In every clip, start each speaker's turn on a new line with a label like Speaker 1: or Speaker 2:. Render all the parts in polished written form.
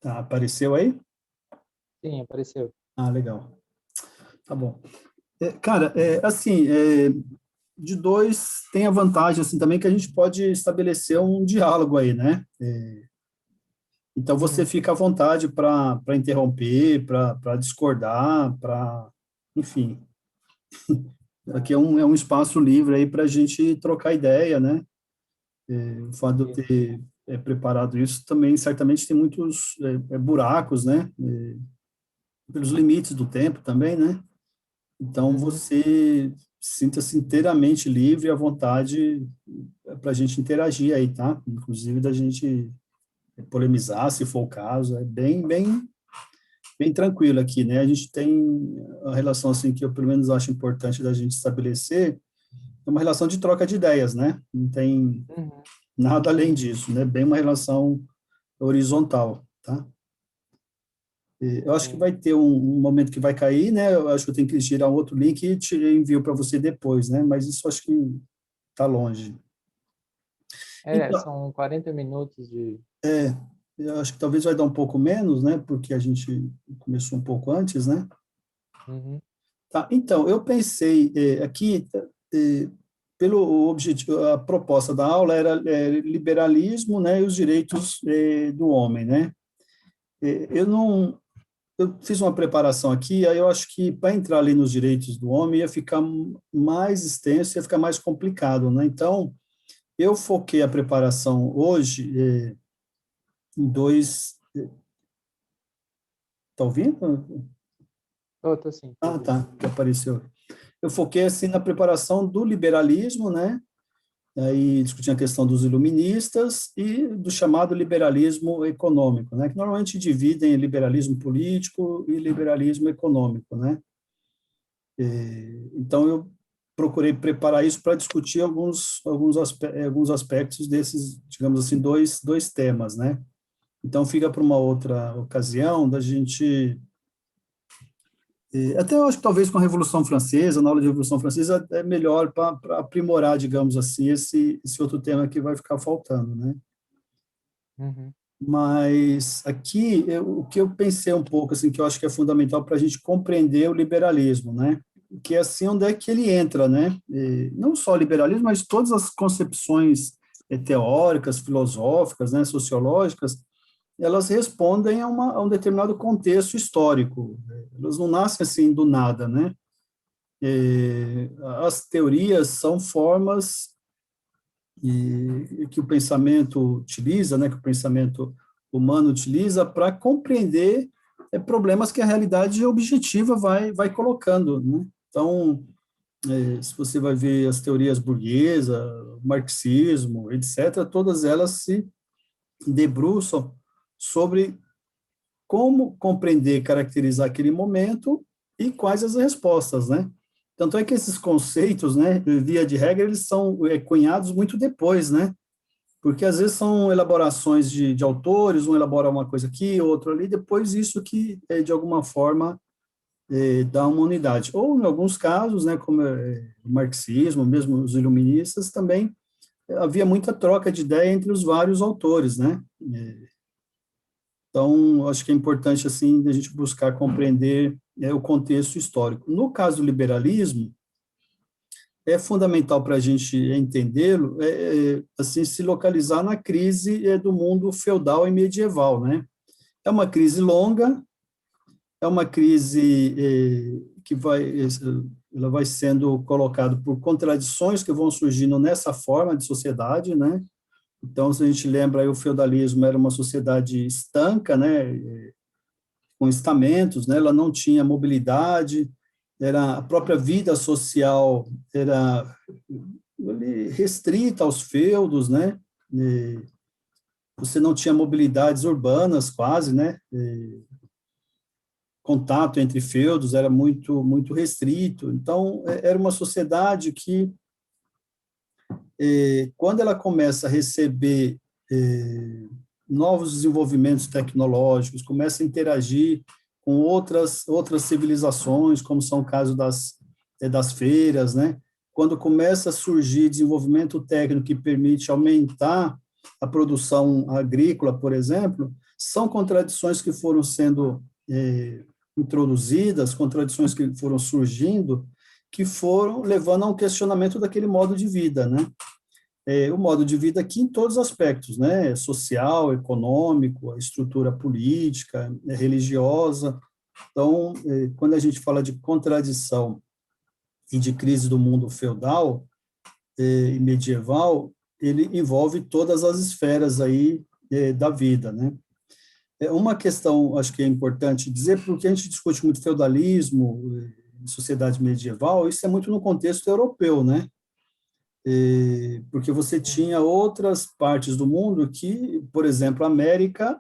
Speaker 1: Tá, apareceu aí?
Speaker 2: Sim, apareceu.
Speaker 1: Ah, legal. Tá bom. Cara, assim, de dois tem a vantagem assim também que a gente pode estabelecer um diálogo aí, né? Então você
Speaker 2: Uhum.
Speaker 1: fica à vontade para interromper, para discordar, para, enfim, aqui é um espaço livre aí para a gente trocar ideia, né? O fato de eu
Speaker 2: Isso.
Speaker 1: ter preparado isso também certamente tem muitos buracos, né? Pelos limites do tempo também, né? Então
Speaker 2: Uhum.
Speaker 1: você sinta-se inteiramente livre e à vontade para a gente interagir aí, tá? Inclusive da gente polemizar, se for o caso, é bem tranquilo aqui, né? A gente tem a relação assim que eu pelo menos acho importante da gente estabelecer, é uma relação de troca de ideias, né? Não tem
Speaker 2: Uhum.
Speaker 1: nada além disso, né? Bem uma relação horizontal, tá? Eu acho que
Speaker 2: Sim.
Speaker 1: vai ter um momento que vai cair, né? Eu acho que eu tenho que girar um outro link e te envio para você depois, né? Mas isso acho que está longe. Então,
Speaker 2: São 40 minutos de...
Speaker 1: eu acho que talvez vai dar um pouco menos, né? Porque a gente começou um pouco antes, né?
Speaker 2: Uhum.
Speaker 1: Tá, então, eu pensei aqui, pelo objetivo, a proposta da aula era liberalismo, né, e os direitos do homem, né? Eu não, eu fiz uma preparação aqui, aí eu acho que para entrar ali nos direitos do homem ia ficar mais extenso, ia ficar mais complicado, né? Então, eu foquei a preparação hoje em dois. Tá ouvindo?
Speaker 2: Tô sim, tô
Speaker 1: Ah,
Speaker 2: ouvindo.
Speaker 1: tá, que apareceu. Eu foquei assim na preparação do liberalismo, né? Aí discutindo a questão dos iluministas e do chamado liberalismo econômico, né? Que normalmente dividem liberalismo político e liberalismo econômico, né? Então eu procurei preparar isso para discutir alguns aspectos desses, digamos assim, dois temas, né? Então fica para uma outra ocasião da gente. Até eu acho que talvez com a Revolução Francesa, na aula de Revolução Francesa, é melhor para aprimorar, digamos assim, esse outro tema que vai ficar faltando, né?
Speaker 2: Uhum.
Speaker 1: Mas aqui, o que eu pensei um pouco, assim, que eu acho que é fundamental para a gente compreender o liberalismo, né? Que é assim onde é que ele entra, né? Não só o liberalismo, mas todas as concepções teóricas, filosóficas, né, sociológicas, elas respondem a um determinado contexto histórico. Elas não nascem assim do nada, né? As teorias são formas que o pensamento utiliza, né, que o pensamento humano utiliza para compreender problemas que a realidade objetiva vai colocando, né? Então, se você vai ver as teorias burguesas, marxismo, etc., todas elas se debruçam sobre como compreender, caracterizar aquele momento e quais as respostas, né? Tanto é que esses conceitos, né, via de regra, eles são cunhados muito depois, né? Porque às vezes são elaborações de autores, um elabora uma coisa aqui, outro ali, depois isso que, de alguma forma, dá uma unidade. Ou, em alguns casos, né, como o marxismo, mesmo os iluministas, também havia muita troca de ideia entre os vários autores, né? Então, acho que é importante, assim, a gente buscar compreender o contexto histórico. No caso do liberalismo, é fundamental para a gente entendê-lo, assim, se localizar na crise do mundo feudal e medieval, né? É uma crise longa, é uma crise ela vai sendo colocada por contradições que vão surgindo nessa forma de sociedade, né? Então, se a gente lembra, aí, o feudalismo era uma sociedade estanca, né? Com estamentos, né? Ela não tinha mobilidade, era a própria vida social era restrita aos feudos, né? E você não tinha mobilidades urbanas quase, né? Contato entre feudos era muito restrito. Então, era uma sociedade que, quando ela começa a receber novos desenvolvimentos tecnológicos, começa a interagir com outras civilizações, como são o caso das feiras, né? Quando começa a surgir desenvolvimento técnico que permite aumentar a produção agrícola, por exemplo, são contradições que foram sendo introduzidas, contradições que foram surgindo, que foram levando a um questionamento daquele modo de vida, né? O modo de vida aqui em todos os aspectos, né? Social, econômico, a estrutura política, religiosa. Então, quando a gente fala de contradição e de crise do mundo feudal e medieval, ele envolve todas as esferas aí da vida, né? Uma questão, acho que é importante dizer, porque a gente discute muito feudalismo, sociedade medieval, isso é muito no contexto europeu, né? Porque você tinha outras partes do mundo que, por exemplo, a América,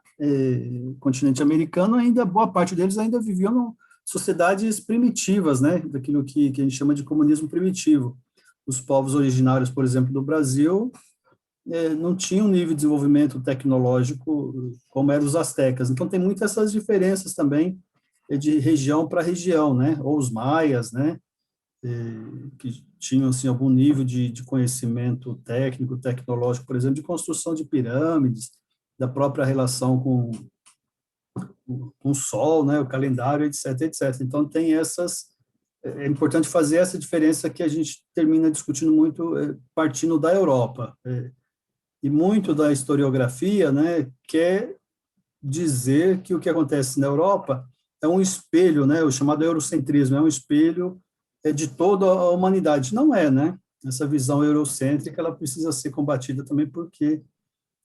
Speaker 1: continente americano, ainda boa parte deles ainda viviam em sociedades primitivas, né? Daquilo que a gente chama de comunismo primitivo. Os povos originários, por exemplo, do Brasil, não tinham um nível de desenvolvimento tecnológico como eram os astecas. Então, tem muitas essas diferenças também de região para região, né? Ou os maias, né? Que tinham assim, algum nível de conhecimento técnico, tecnológico, por exemplo, de construção de pirâmides, da própria relação com o Sol, né, o calendário, etc, etc. Então, tem essas... É importante fazer essa diferença que a gente termina discutindo muito partindo da Europa. E muito da historiografia, né, quer dizer que o que acontece na Europa é um espelho, né, o chamado eurocentrismo, é um espelho de toda a humanidade. Não é, né? Essa visão eurocêntrica, ela precisa ser combatida também porque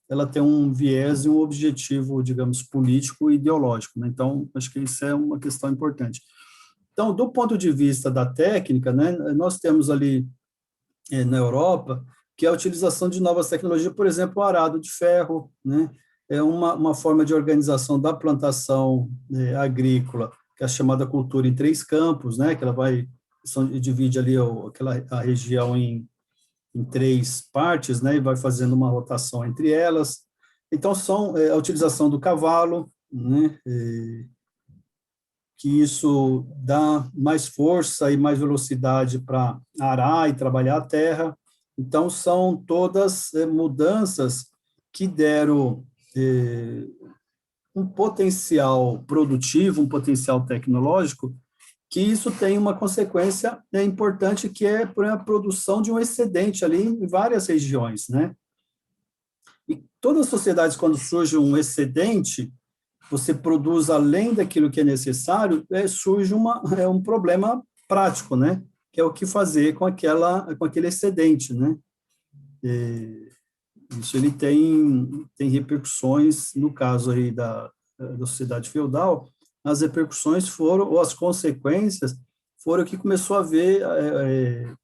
Speaker 1: ela tem um viés e um objetivo, digamos, político e ideológico, né? Então, acho que isso é uma questão importante. Então, do ponto de vista da técnica, né, nós temos ali na Europa que é a utilização de novas tecnologias, por exemplo, o arado de ferro, né? É uma forma de organização da plantação agrícola, que é a chamada cultura em três campos, né? Que ela divide ali a região em três partes, né? E vai fazendo uma rotação entre elas. Então, são a utilização do cavalo, né? Que isso dá mais força e mais velocidade para arar e trabalhar a terra. Então, são todas mudanças que deram um potencial produtivo, um potencial tecnológico, que isso tem uma consequência importante, que é a produção de um excedente ali em várias regiões, né? E todas as sociedades, quando surge um excedente, você produz além daquilo que é necessário, surge um problema prático, né? Que é o que fazer com aquele excedente, né? Isso ele tem repercussões, no caso aí da sociedade feudal, as repercussões foram, ou as consequências, foram que começou a haver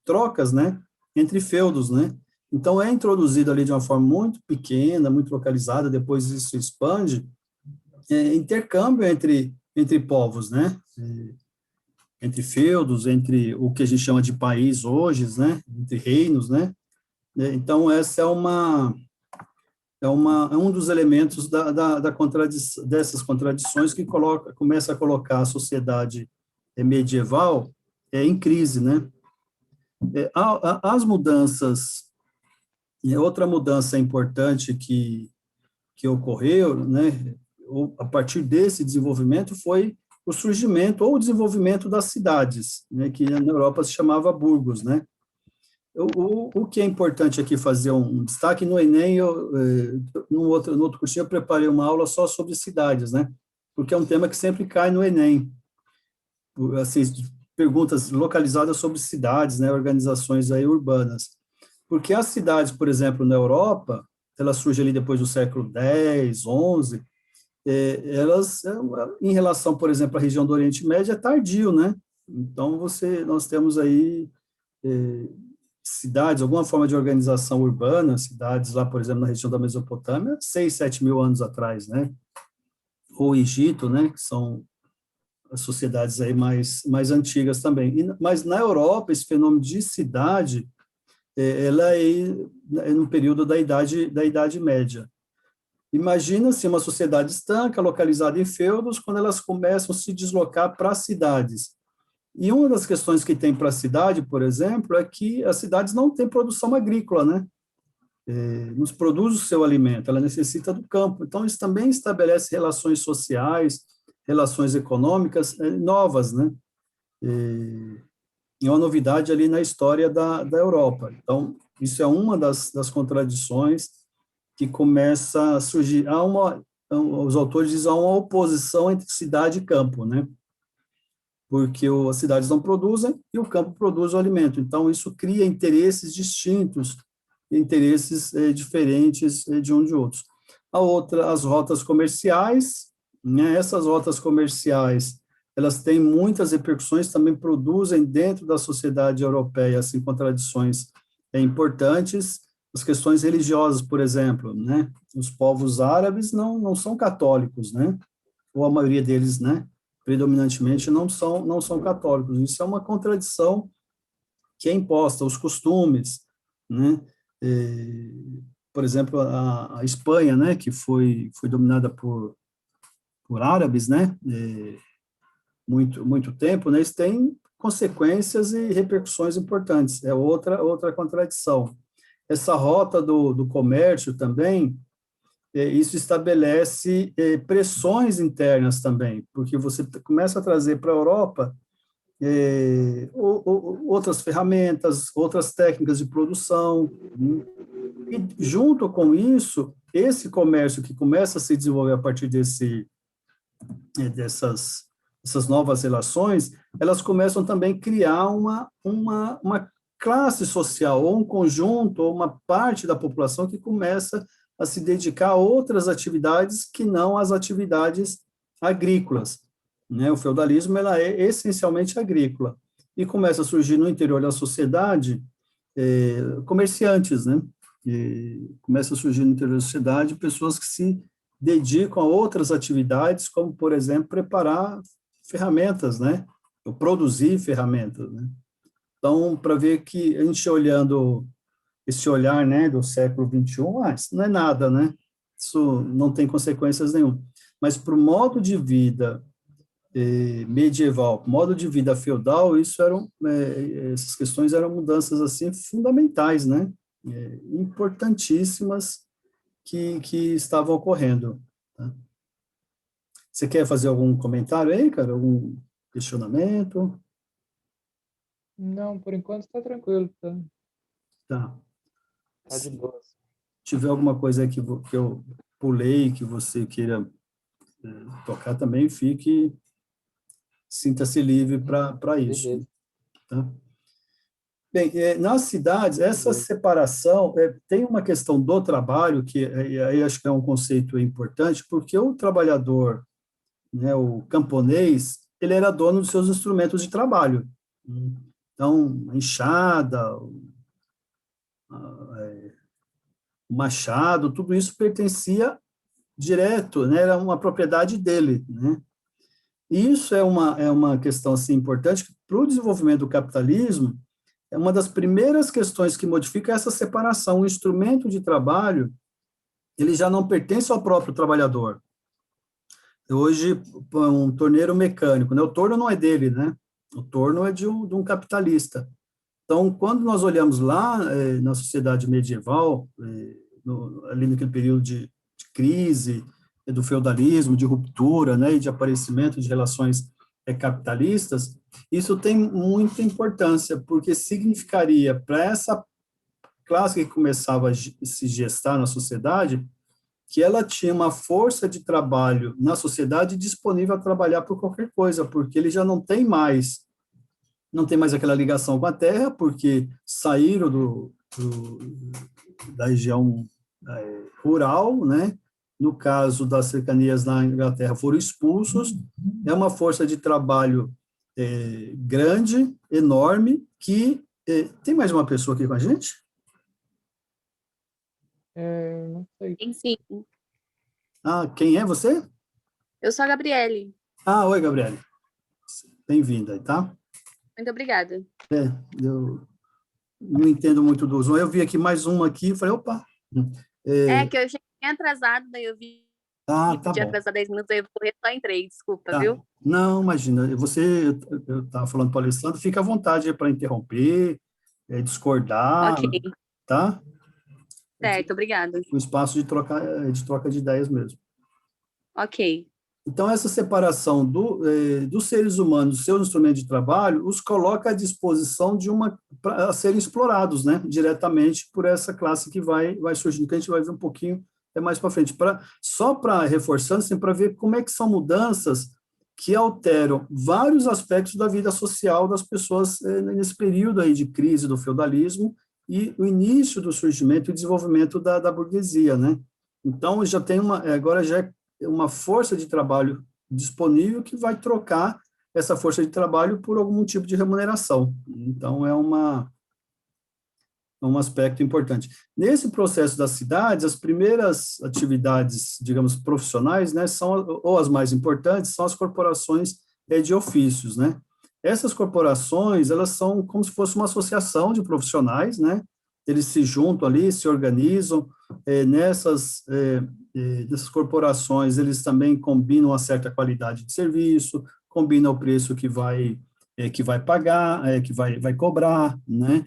Speaker 1: trocas, né, entre feudos, né? Então, é introduzido ali de uma forma muito pequena, muito localizada, depois isso expande, intercâmbio entre povos, né? Entre feudos, entre o que a gente chama de país hoje, né? Entre reinos, né? Então, essa é um dos elementos dessas contradições que começa a colocar a sociedade medieval em crise, né? As mudanças, outra mudança importante que ocorreu, né, a partir desse desenvolvimento, foi o surgimento ou o desenvolvimento das cidades, né, que na Europa se chamava burgos, né? O que é importante aqui fazer um destaque no Enem, no outro cursinho eu preparei uma aula só sobre cidades, né? Porque é um tema que sempre cai no Enem. Assim, perguntas localizadas sobre cidades, né? Organizações aí urbanas. Porque as cidades, por exemplo, na Europa, elas surgem ali depois do século X, XI, elas, em relação, por exemplo, à região do Oriente Médio, é tardio, né? Então, nós temos aí cidades, alguma forma de organização urbana, cidades lá, por exemplo, na região da Mesopotâmia, 6, 7 mil anos atrás, né? Ou Egito, né? Que são as sociedades aí mais antigas também. Mas na Europa, esse fenômeno de cidade, ela é no período da Idade Média. Imagina-se uma sociedade estanca, localizada em feudos, quando elas começam a se deslocar para cidades. E uma das questões que tem para a cidade, por exemplo, é que as cidades não têm produção agrícola, né? nos produz o seu alimento, ela necessita do campo. Então, isso também estabelece relações sociais, relações econômicas novas, né? É uma novidade ali na história da Europa. Então, isso é uma das contradições que começa a surgir. Os autores dizem, há uma oposição entre cidade e campo, né? Porque as cidades não produzem e o campo produz o alimento. Então, isso cria interesses distintos, interesses diferentes de um de outros. As rotas comerciais, né? Essas rotas comerciais, elas têm muitas repercussões, também produzem dentro da sociedade europeia, assim, contradições importantes. As questões religiosas, por exemplo, né? Os povos árabes não são católicos, né? Ou a maioria deles, né? Predominantemente não são católicos. Isso é uma contradição que é imposta, os costumes, né? Por exemplo, a Espanha, né? Que foi dominada por árabes, né? Muito tempo, né? Isso tem consequências e repercussões importantes. É outra contradição. Essa rota do comércio também, isso estabelece pressões internas também, porque você começa a trazer para a Europa outras ferramentas, outras técnicas de produção, né? E junto com isso, esse comércio que começa a se desenvolver a partir dessas novas relações, elas começam também a criar uma classe social, ou um conjunto, ou uma parte da população que começa a se dedicar a outras atividades que não as atividades agrícolas, né? O feudalismo, ela é essencialmente agrícola, e começa a surgir no interior da sociedade comerciantes, né? Começa a surgir no interior da sociedade pessoas que se dedicam a outras atividades, como, por exemplo, preparar ferramentas, né? Ou produzir ferramentas, né? Então, para ver que a gente olhando esse olhar, né, do século XXI, isso não é nada, né? Isso não tem consequências nenhuma. Mas para o modo de vida medieval, modo de vida feudal, essas questões eram mudanças assim fundamentais, né? Importantíssimas que estavam ocorrendo. Tá? Você quer fazer algum comentário aí, cara? Algum questionamento?
Speaker 2: Não, por enquanto está tranquilo,
Speaker 1: Tá.
Speaker 2: tá de
Speaker 1: Se
Speaker 2: boa.
Speaker 1: tiver alguma coisa aí que eu pulei, que você queira tocar também, sinta-se livre para isso.
Speaker 2: Beleza,
Speaker 1: Tá? Bem, nas cidades, essa
Speaker 2: beleza.
Speaker 1: separação, tem uma questão do trabalho, que aí acho que é um conceito importante, porque o trabalhador, né, o camponês, ele era dono dos seus instrumentos de trabalho. Então, a enxada, o machado, tudo isso pertencia direto, né, era uma propriedade dele, né? E isso é uma questão assim, importante, que para o desenvolvimento do capitalismo, é uma das primeiras questões que modifica essa separação. O instrumento de trabalho, ele já não pertence ao próprio trabalhador. Hoje, um torneiro mecânico, né? O torno não é dele, né? O torno é de um capitalista. Então, quando nós olhamos lá na sociedade medieval, ali naquele período de crise, do feudalismo, de ruptura, né, e de aparecimento de relações capitalistas, isso tem muita importância, porque significaria para essa classe que começava a se gestar na sociedade, que ela tinha uma força de trabalho na sociedade disponível a trabalhar por qualquer coisa, porque ele já não tem mais aquela ligação com a terra, porque saíram da região rural, né? No caso das cercanias na Inglaterra, foram expulsos. É uma força de trabalho grande, enorme, que... tem mais uma pessoa aqui com a gente?
Speaker 2: Não sei.
Speaker 3: Sim.
Speaker 1: Ah, quem é você?
Speaker 3: Eu sou a Gabriele.
Speaker 1: Ah, oi, Gabriele. Bem-vinda aí, tá?
Speaker 3: Muito obrigada.
Speaker 1: Eu não entendo muito do Zoom. Eu vi aqui mais uma aqui, falei, opa.
Speaker 3: Que eu cheguei atrasado, daí eu vi
Speaker 1: Tá
Speaker 3: que podia
Speaker 1: bom.
Speaker 3: atrasar 10 minutos, aí eu corri, só entrei, desculpa,
Speaker 1: Tá.
Speaker 3: viu?
Speaker 1: Não, imagina. Eu estava falando para o Alessandro, fica à vontade para interromper, discordar,
Speaker 3: Ok.
Speaker 1: tá?
Speaker 3: Certo, obrigada.
Speaker 1: um espaço de troca de ideias mesmo.
Speaker 3: Ok.
Speaker 1: Então, essa separação dos seres humanos, seus instrumentos de trabalho, os coloca à disposição a serem explorados, né, diretamente por essa classe que vai surgindo, que a gente vai ver um pouquinho mais para frente. Só para reforçando, assim, para ver como é que são mudanças que alteram vários aspectos da vida social das pessoas nesse período aí de crise do feudalismo e o início do surgimento e desenvolvimento da burguesia, né? Então, já tem agora já é uma força de trabalho disponível que vai trocar essa força de trabalho por algum tipo de remuneração. Então, é um aspecto importante. Nesse processo das cidades, as primeiras atividades, digamos, profissionais, né, ou as mais importantes, são as corporações de ofícios, né? Essas corporações, elas são como se fosse uma associação de profissionais, né? Eles se juntam ali, se organizam, nessas corporações, eles também combinam uma certa qualidade de serviço, combinam o preço que vai pagar, que vai cobrar, né?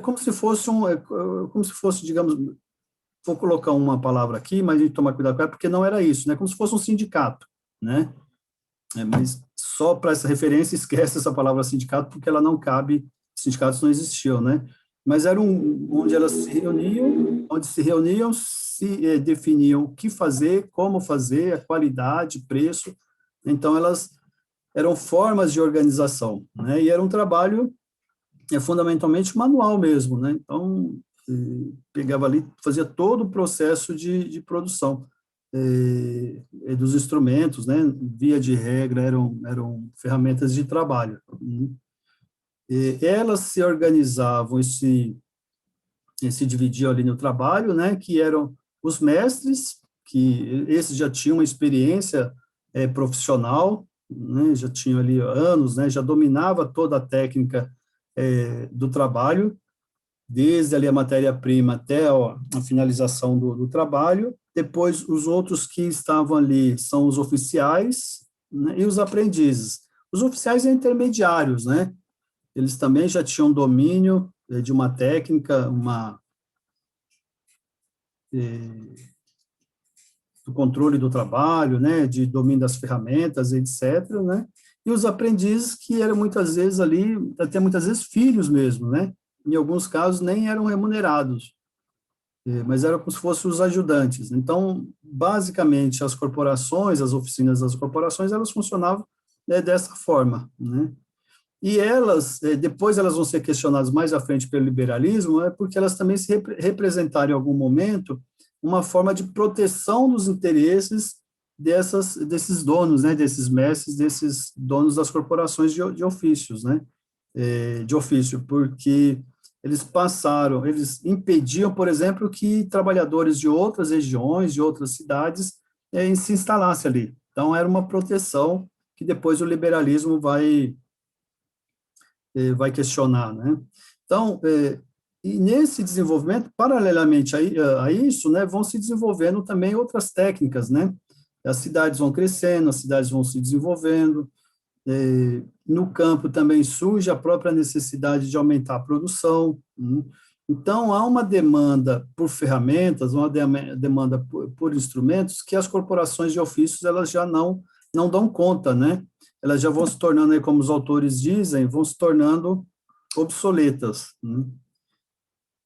Speaker 1: Como se fosse digamos, vou colocar uma palavra aqui, mas a gente tomar cuidado com ela, porque não era isso, né? Como se fosse um sindicato, né? Mas só para essa referência, esquece essa palavra sindicato, porque ela não cabe, sindicatos não existiam, né? Mas era onde elas se reuniam, se definiam o que fazer, como fazer, a qualidade, preço. Então, elas eram formas de organização, né? E era um trabalho fundamentalmente manual mesmo, né? Então, pegava ali, fazia todo o processo de produção dos instrumentos, né? Via de regra, eram ferramentas de trabalho. Né? Elas se organizavam e se dividiam ali no trabalho, né? Que eram os mestres, que esses já tinham uma experiência profissional, né? Já tinham ali anos, né? Já dominava toda a técnica do trabalho, desde ali a matéria-prima até a finalização do trabalho. Depois, os outros que estavam ali são os oficiais, né, e os aprendizes. Os oficiais e intermediários, né? Eles também já tinham domínio de uma técnica, do controle do trabalho, né, de domínio das ferramentas, etc., né? E os aprendizes que eram muitas vezes ali, até muitas vezes filhos mesmo, né? Em alguns casos nem eram remunerados, mas eram como se fossem os ajudantes. Então, basicamente, as corporações, as oficinas das corporações, elas funcionavam dessa forma, né? E elas, depois elas vão ser questionadas mais à frente pelo liberalismo, porque elas também se representaram em algum momento uma forma de proteção dos interesses desses donos, né, desses mestres, desses donos das corporações de ofícios, né, de ofício, porque eles impediam, por exemplo, que trabalhadores de outras regiões, de outras cidades, se instalassem ali. Então, era uma proteção que depois o liberalismo vai questionar, né? Então, e nesse desenvolvimento, paralelamente a isso, né, vão se desenvolvendo também outras técnicas, né? As cidades vão crescendo, as cidades vão se desenvolvendo, no campo também surge a própria necessidade de aumentar a produção, né? Então, há uma demanda por ferramentas, uma demanda por instrumentos que as corporações de ofícios, elas já não dão conta, né? Elas já vão se tornando, aí, como os autores dizem, vão se tornando obsoletas, né?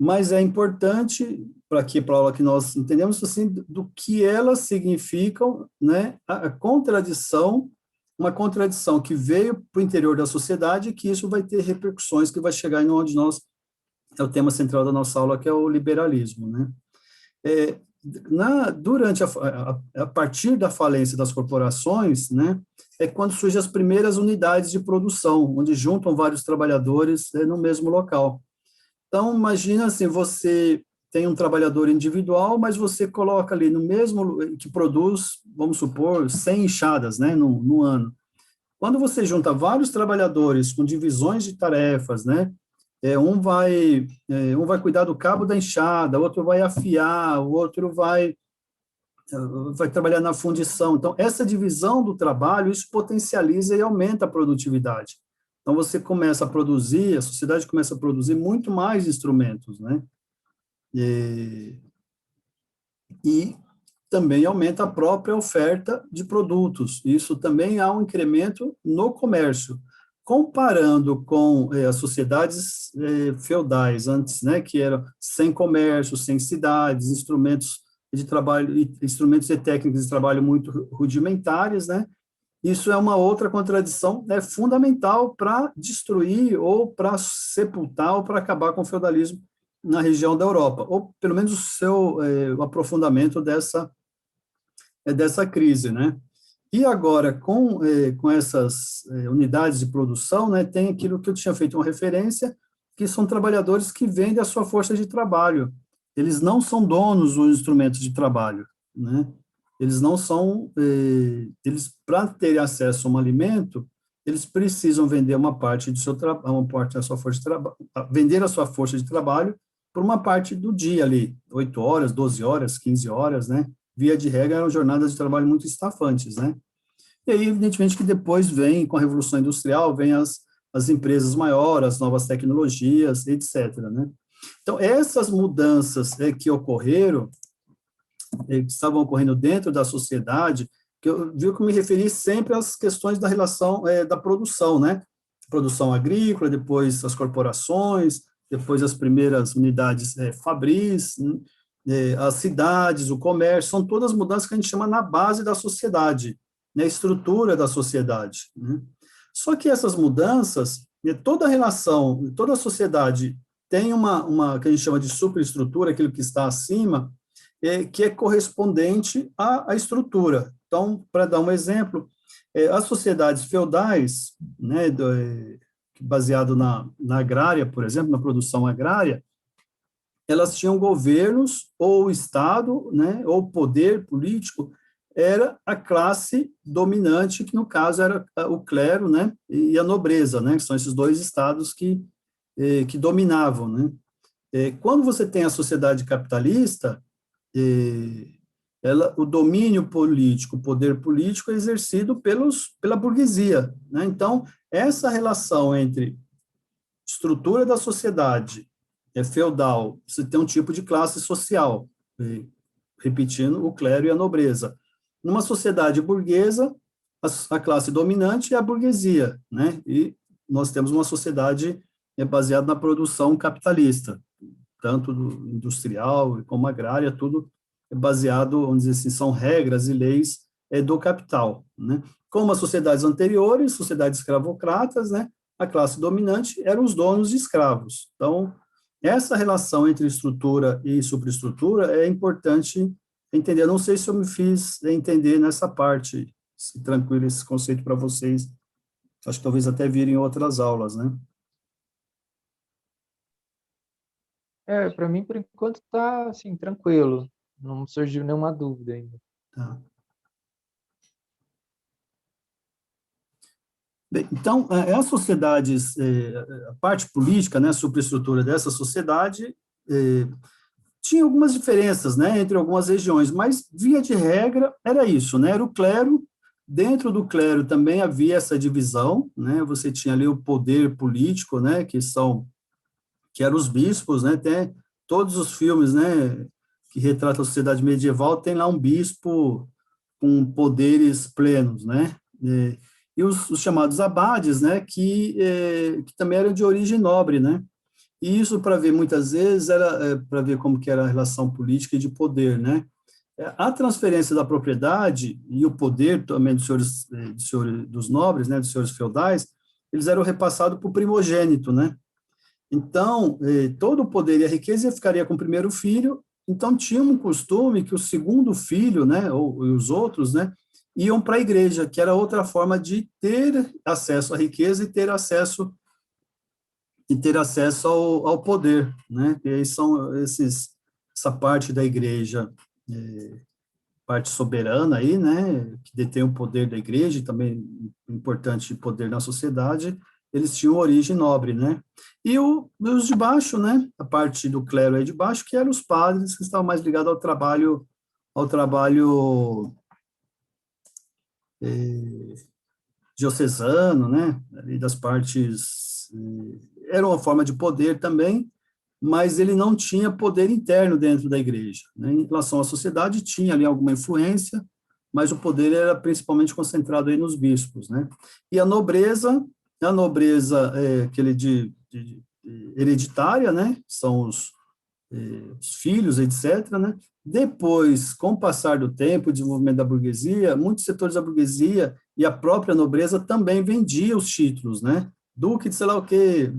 Speaker 1: Mas é importante para a aula que nós entendemos assim do que elas significam, né? A contradição, uma contradição que veio para o interior da sociedade e que isso vai ter repercussões que vai chegar em onde é o tema central da nossa aula, que é o liberalismo, né? A partir da falência das corporações, né, é quando surgem as primeiras unidades de produção, onde juntam vários trabalhadores no mesmo local. Então, imagina assim, você tem um trabalhador individual, mas você coloca ali no mesmo, que produz, vamos supor, 100 enxadas, né, no ano. Quando você junta vários trabalhadores com divisões de tarefas, né, um vai cuidar do cabo da enxada, outro vai afiar, o outro vai trabalhar na fundição. Então, essa divisão do trabalho, isso potencializa e aumenta a produtividade. Então, você começa a produzir, a sociedade começa a produzir muito mais instrumentos, né? E também aumenta a própria oferta de produtos. Isso também há um incremento no comércio. Comparando com as sociedades feudais antes, né, que eram sem comércio, sem cidades, instrumentos de trabalho, instrumentos e técnicas de trabalho muito rudimentares, né, isso é uma outra contradição fundamental para destruir ou para sepultar ou para acabar com o feudalismo na região da Europa, ou pelo menos o aprofundamento dessa crise, né? E agora, com essas unidades de produção, né, tem aquilo que eu tinha feito uma referência, que são trabalhadores que vendem a sua força de trabalho. Eles não são donos dos instrumentos de trabalho, né? Eles não são, eles, para terem acesso a um alimento, eles precisam vender uma parte do seu trabalho, uma parte da sua força de trabalho, vender a sua força de trabalho por uma parte do dia ali, 8 horas, 12 horas, 15 horas, né? Via de regra, eram jornadas de trabalho muito estafantes, né? E aí, evidentemente, que depois vem, com a Revolução Industrial, vem as empresas maiores, as novas tecnologias, etc., né? Então, essas mudanças que ocorreram, que estavam ocorrendo dentro da sociedade, que eu vi que eu me referi sempre às questões da relação da produção, né? Produção agrícola, depois as corporações, depois as primeiras unidades fabris, né? As cidades, o comércio, são todas mudanças que a gente chama na base da sociedade, na estrutura da sociedade, né? Só que essas mudanças, toda a relação, toda a sociedade tem uma que a gente chama de superestrutura, aquilo que está acima, que é correspondente à estrutura. Então, para dar um exemplo, as sociedades feudais, né, baseado na agrária, por exemplo, na produção agrária, elas tinham governos, ou o Estado, né, ou o poder político, era a classe dominante, que no caso era o clero, né, e a nobreza, né, que são esses dois estados que dominavam, né. Quando você tem a sociedade capitalista, o domínio político, o poder político é exercido pela burguesia, né. Então, essa relação entre estrutura da sociedade feudal, você tem um tipo de classe social, repetindo, o clero e a nobreza. Numa sociedade burguesa, a classe dominante é a burguesia, né? E nós temos uma sociedade baseada na produção capitalista, tanto industrial como agrária, tudo é baseado, vamos dizer assim, são regras e leis do capital, né? Como as sociedades anteriores, sociedades escravocratas, né? A classe dominante eram os donos de escravos. Então, essa relação entre estrutura e superestrutura é importante entender. Eu não sei se eu me fiz entender nessa parte, se tranquilo esse conceito para vocês. Acho que talvez até virem outras aulas, né?
Speaker 2: Para mim, por enquanto, tá assim, tranquilo. Não surgiu nenhuma dúvida ainda.
Speaker 1: Tá. Bem, então, as sociedades, a parte política, né, a superestrutura dessa sociedade, tinha algumas diferenças, né, entre algumas regiões, mas, via de regra, era isso, né, era o clero. Dentro do clero também havia essa divisão, né, você tinha ali o poder político, né, que eram os bispos, né, tem todos os filmes, né, que retratam a sociedade medieval, tem lá um bispo com poderes plenos, né, e os chamados abades, né, que também eram de origem nobre, né, e isso, para ver, muitas vezes, era para ver como que era a relação política e de poder, né. A transferência da propriedade e o poder também dos senhores dos nobres, né, dos senhores feudais, eles eram repassados para o primogênito, né. Então, todo o poder e a riqueza ficaria com o primeiro filho. Então, tinha um costume que o segundo filho, né, ou os outros, né, iam para a igreja, que era outra forma de ter acesso à riqueza e ter acesso ao poder, né? E aí são essa parte da igreja, parte soberana aí, né, que detém o poder da igreja e também importante poder na sociedade. Eles tinham origem nobre, né? E os de baixo, né, a parte do clero aí de baixo, que eram os padres, que estavam mais ligados ao trabalho diocesano, né, ali das partes, era uma forma de poder também, mas ele não tinha poder interno dentro da igreja, né? Em relação à sociedade, tinha ali alguma influência, mas o poder era principalmente concentrado aí nos bispos, né? E a nobreza aquele hereditária, né? São os filhos, etc., né? Depois, com o passar do tempo, o desenvolvimento da burguesia, muitos setores da burguesia e a própria nobreza também vendiam os títulos, né? Duque de sei lá o quê,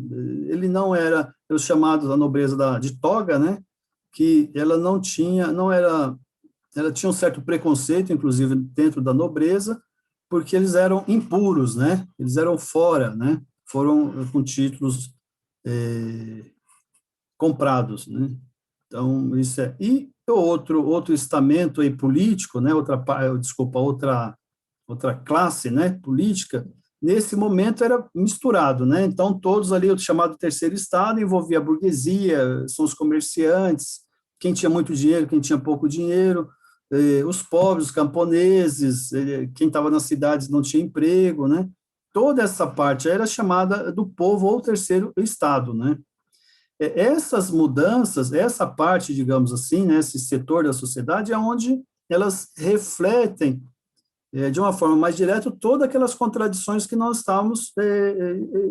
Speaker 1: ele não era, os chamados, a nobreza de toga, né? Que ela ela tinha um certo preconceito, inclusive, dentro da nobreza, porque eles eram impuros, né? Eles eram fora, né? Foram com títulos comprados, né? Então, isso é... E outro estamento aí político, né? Outra classe, né? Política, nesse momento era misturado, né? Então, todos ali, o chamado terceiro estado, envolvia a burguesia, são os comerciantes, quem tinha muito dinheiro, quem tinha pouco dinheiro, os pobres, os camponeses, quem estava nas cidades não tinha emprego, né? Toda essa parte era chamada do povo ou terceiro estado, né? Essas mudanças, essa parte, digamos assim, né, esse setor da sociedade é onde elas refletem de uma forma mais direta todas aquelas contradições que nós estávamos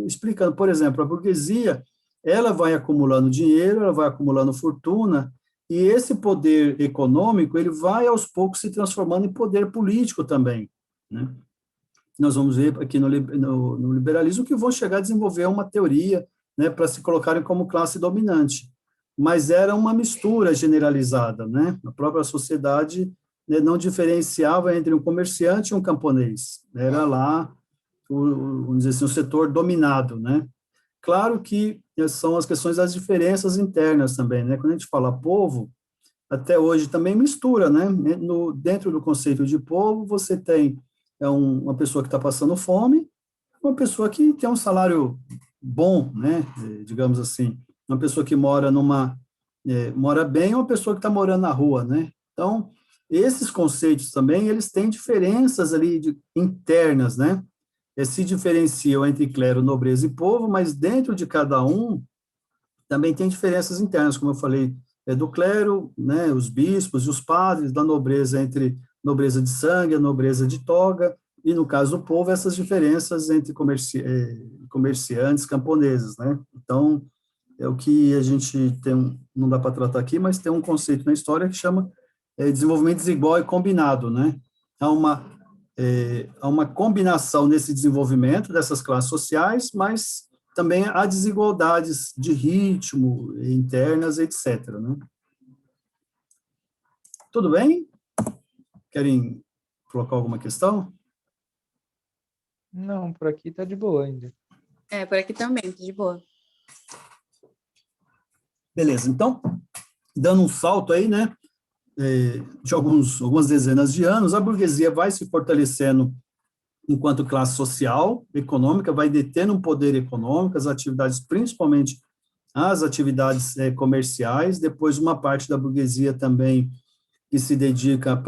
Speaker 1: explicando. Por exemplo, a burguesia, ela vai acumulando dinheiro, ela vai acumulando fortuna, e esse poder econômico, ele vai aos poucos se transformando em poder político também, né? Nós vamos ver aqui no liberalismo que vão chegar a desenvolver uma teoria, né, para se colocarem como classe dominante, mas era uma mistura generalizada, né? A própria sociedade, né, não diferenciava entre um comerciante e um camponês, era lá, vamos dizer assim, o setor dominado, né? Claro que são as questões das diferenças internas também, né? Quando a gente fala povo, até hoje também mistura, né? Dentro do conceito de povo, você tem uma pessoa que está passando fome, uma pessoa que tem um salário bom, né? Digamos assim, uma pessoa que mora bem, uma pessoa que está morando na rua, né? Então, esses conceitos também, eles têm diferenças ali internas, né? Se diferenciam entre clero, nobreza e povo, mas dentro de cada um também tem diferenças internas, como eu falei, do clero, né, os bispos e os padres, da nobreza entre nobreza de sangue, a nobreza de toga, e no caso do povo, essas diferenças entre comerciantes, camponeses, né? Então, é o que a gente tem, não dá para tratar aqui, mas tem um conceito na história que chama desenvolvimento desigual e combinado, né? Há uma combinação nesse desenvolvimento dessas classes sociais, mas também há desigualdades de ritmo, internas, etc., né? Tudo bem? Querem colocar alguma questão?
Speaker 2: Não, por aqui tá de boa ainda.
Speaker 3: Por aqui também, tá de boa.
Speaker 1: Beleza, então, dando um salto aí, né, de algumas dezenas de anos, a burguesia vai se fortalecendo enquanto classe social, econômica, vai detendo um poder econômico, as atividades, principalmente as atividades comerciais, depois uma parte da burguesia também que se dedica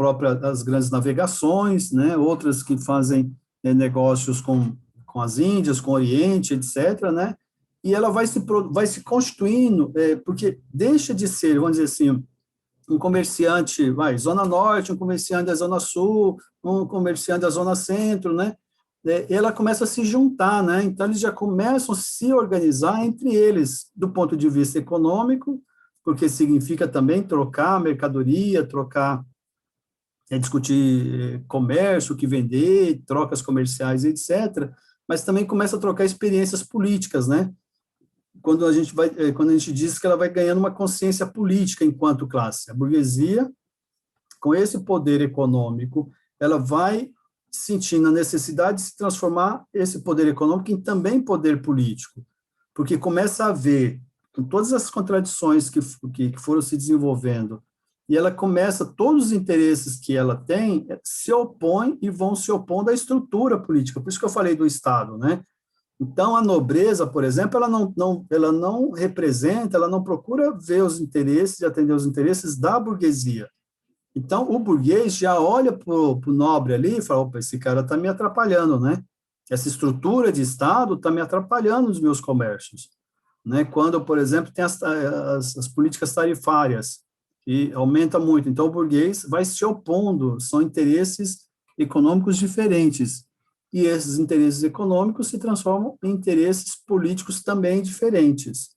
Speaker 1: às grandes navegações, né, outras que fazem negócios com as Índias, com o Oriente, etc., né, e ela vai se constituindo, porque deixa de ser, vamos dizer assim, um comerciante, Zona Norte, um comerciante da Zona Sul, um comerciante da Zona Centro, né? Ela começa a se juntar, né? Então, eles já começam a se organizar entre eles, do ponto de vista econômico, porque significa também trocar mercadoria, discutir comércio, o que vender, trocas comerciais, etc., mas também começa a trocar experiências políticas, né? Quando a gente diz que ela vai ganhando uma consciência política enquanto classe. A burguesia, com esse poder econômico, ela vai sentindo a necessidade de se transformar esse poder econômico em também poder político, porque começa a ver, com todas as contradições que foram se desenvolvendo, e ela começa, todos os interesses que ela tem, se opõem e vão se opondo à estrutura política, por isso que eu falei do Estado, né? Então, a nobreza, por exemplo, ela não representa, ela não procura ver os interesses e atender os interesses da burguesia. Então, o burguês já olha para o nobre ali e fala, opa, esse cara está me atrapalhando, né? Essa estrutura de Estado está me atrapalhando nos meus comércios. né? Quando, por exemplo, tem as políticas tarifárias, que aumenta muito. Então, o burguês vai se opondo, são interesses econômicos diferentes. E esses interesses econômicos se transformam em interesses políticos também diferentes.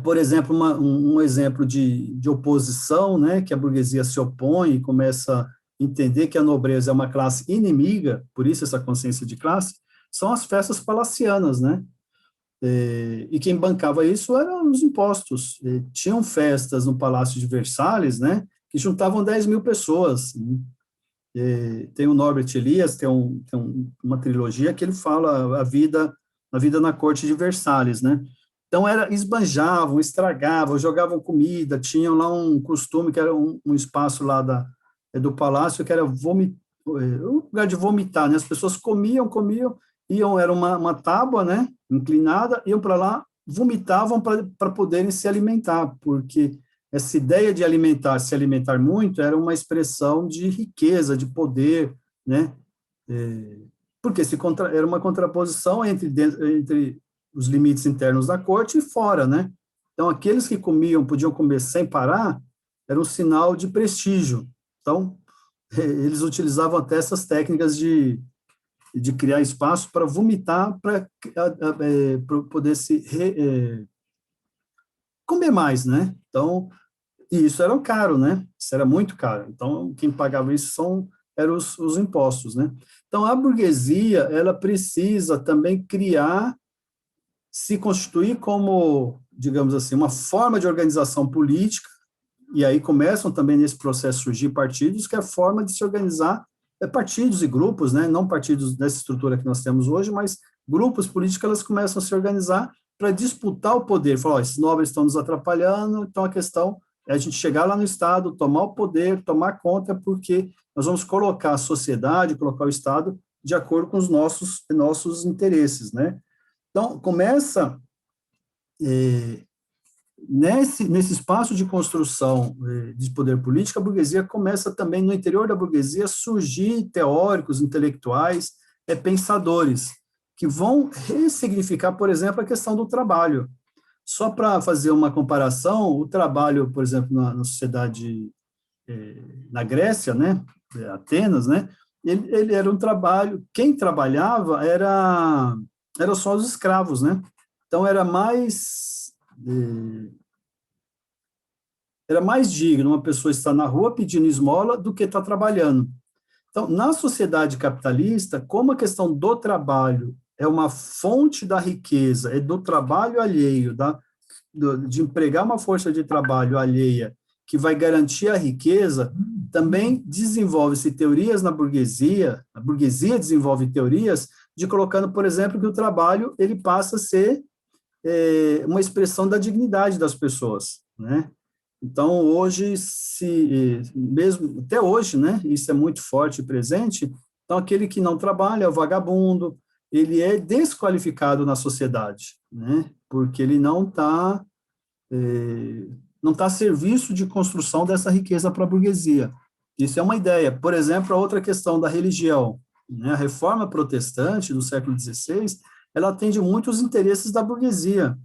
Speaker 1: Por exemplo, um exemplo de oposição, né, que a burguesia se opõe e começa a entender que a nobreza é uma classe inimiga, por isso essa consciência de classe, são as festas palacianas, né? E quem bancava isso eram os impostos. Tinham festas no Palácio de Versalhes, né, que juntavam 10 mil pessoas. Tem o Norbert Elias, uma trilogia que ele fala a vida na corte de Versalhes, né? Então, esbanjavam, estragavam, jogavam comida, tinham lá um costume, que era um espaço lá do palácio, que era um lugar de vomitar, né? As pessoas comiam, iam, era uma tábua, né, inclinada, iam para lá, vomitavam para poderem se alimentar, porque essa ideia de se alimentar muito, era uma expressão de riqueza, de poder, né? Porque era uma contraposição entre os limites internos da corte e fora, né? Então, aqueles que podiam comer sem parar, era um sinal de prestígio. Então, eles utilizavam até essas técnicas de criar espaço para vomitar, para poder comer mais, né? Então, e isso era caro, né? Isso era muito caro. Então, quem pagava isso eram os impostos, né? Então, a burguesia, ela precisa também se constituir como, digamos assim, uma forma de organização política, e aí começam também nesse processo a surgir partidos, que é a forma de se organizar, partidos e grupos, né, não partidos dessa estrutura que nós temos hoje, mas grupos políticos, elas começam a se organizar para disputar o poder, falar, esses nobres estão nos atrapalhando, então a questão é a gente chegar lá no Estado, tomar o poder, tomar conta, porque nós vamos colocar a sociedade, colocar o Estado de acordo com os nossos interesses, né? Então, começa, nesse espaço de construção de poder político, a burguesia começa também, no interior da burguesia, surgir teóricos, intelectuais, pensadores, que vão ressignificar, por exemplo, a questão do trabalho. Só para fazer uma comparação, o trabalho, por exemplo, na sociedade, na Grécia, né, Atenas, né, ele era um trabalho, quem trabalhava eram só os escravos, né? Então, era mais digno uma pessoa estar na rua pedindo esmola do que estar trabalhando. Então, na sociedade capitalista, como a questão do trabalho é uma fonte da riqueza, é do trabalho alheio, de empregar uma força de trabalho alheia que vai garantir a riqueza, também desenvolve-se teorias na burguesia, a burguesia desenvolve teorias de colocando, por exemplo, que o trabalho ele passa a ser uma expressão da dignidade das pessoas, né? Então, hoje, mesmo até hoje, né, isso é muito forte e presente, então aquele que não trabalha é o vagabundo, ele é desqualificado na sociedade, né, porque ele não está a serviço de construção dessa riqueza para a burguesia. Isso é uma ideia. Por exemplo, a outra questão da religião, né, a reforma protestante do século XVI, ela atende muito os interesses da burguesia.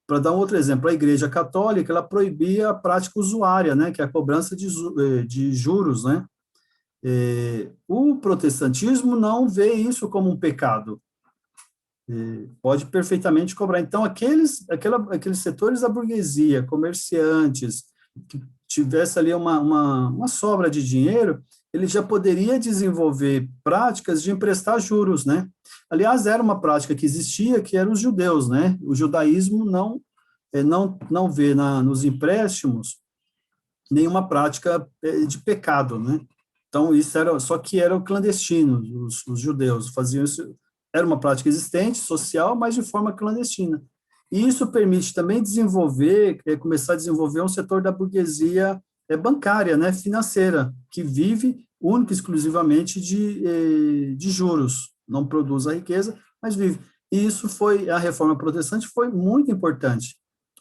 Speaker 1: Para dar um outro exemplo, a Igreja Católica, ela proibia a prática usuária, né, que é a cobrança de juros, né. O protestantismo não vê isso como um pecado. Pode perfeitamente cobrar. Então, aqueles setores da burguesia, comerciantes, que tivesse ali uma sobra de dinheiro, ele já poderia desenvolver práticas de emprestar juros, né? Aliás, era uma prática que existia, que eram os judeus, né? O judaísmo não vê nos empréstimos nenhuma prática de pecado, né? Então, só que eram clandestinos, os judeus faziam isso, era uma prática existente, social, mas de forma clandestina. E isso permite também começar a desenvolver um setor da burguesia bancária, né, financeira, que vive única e exclusivamente de juros, não produz a riqueza, mas vive. E a reforma protestante foi muito importante.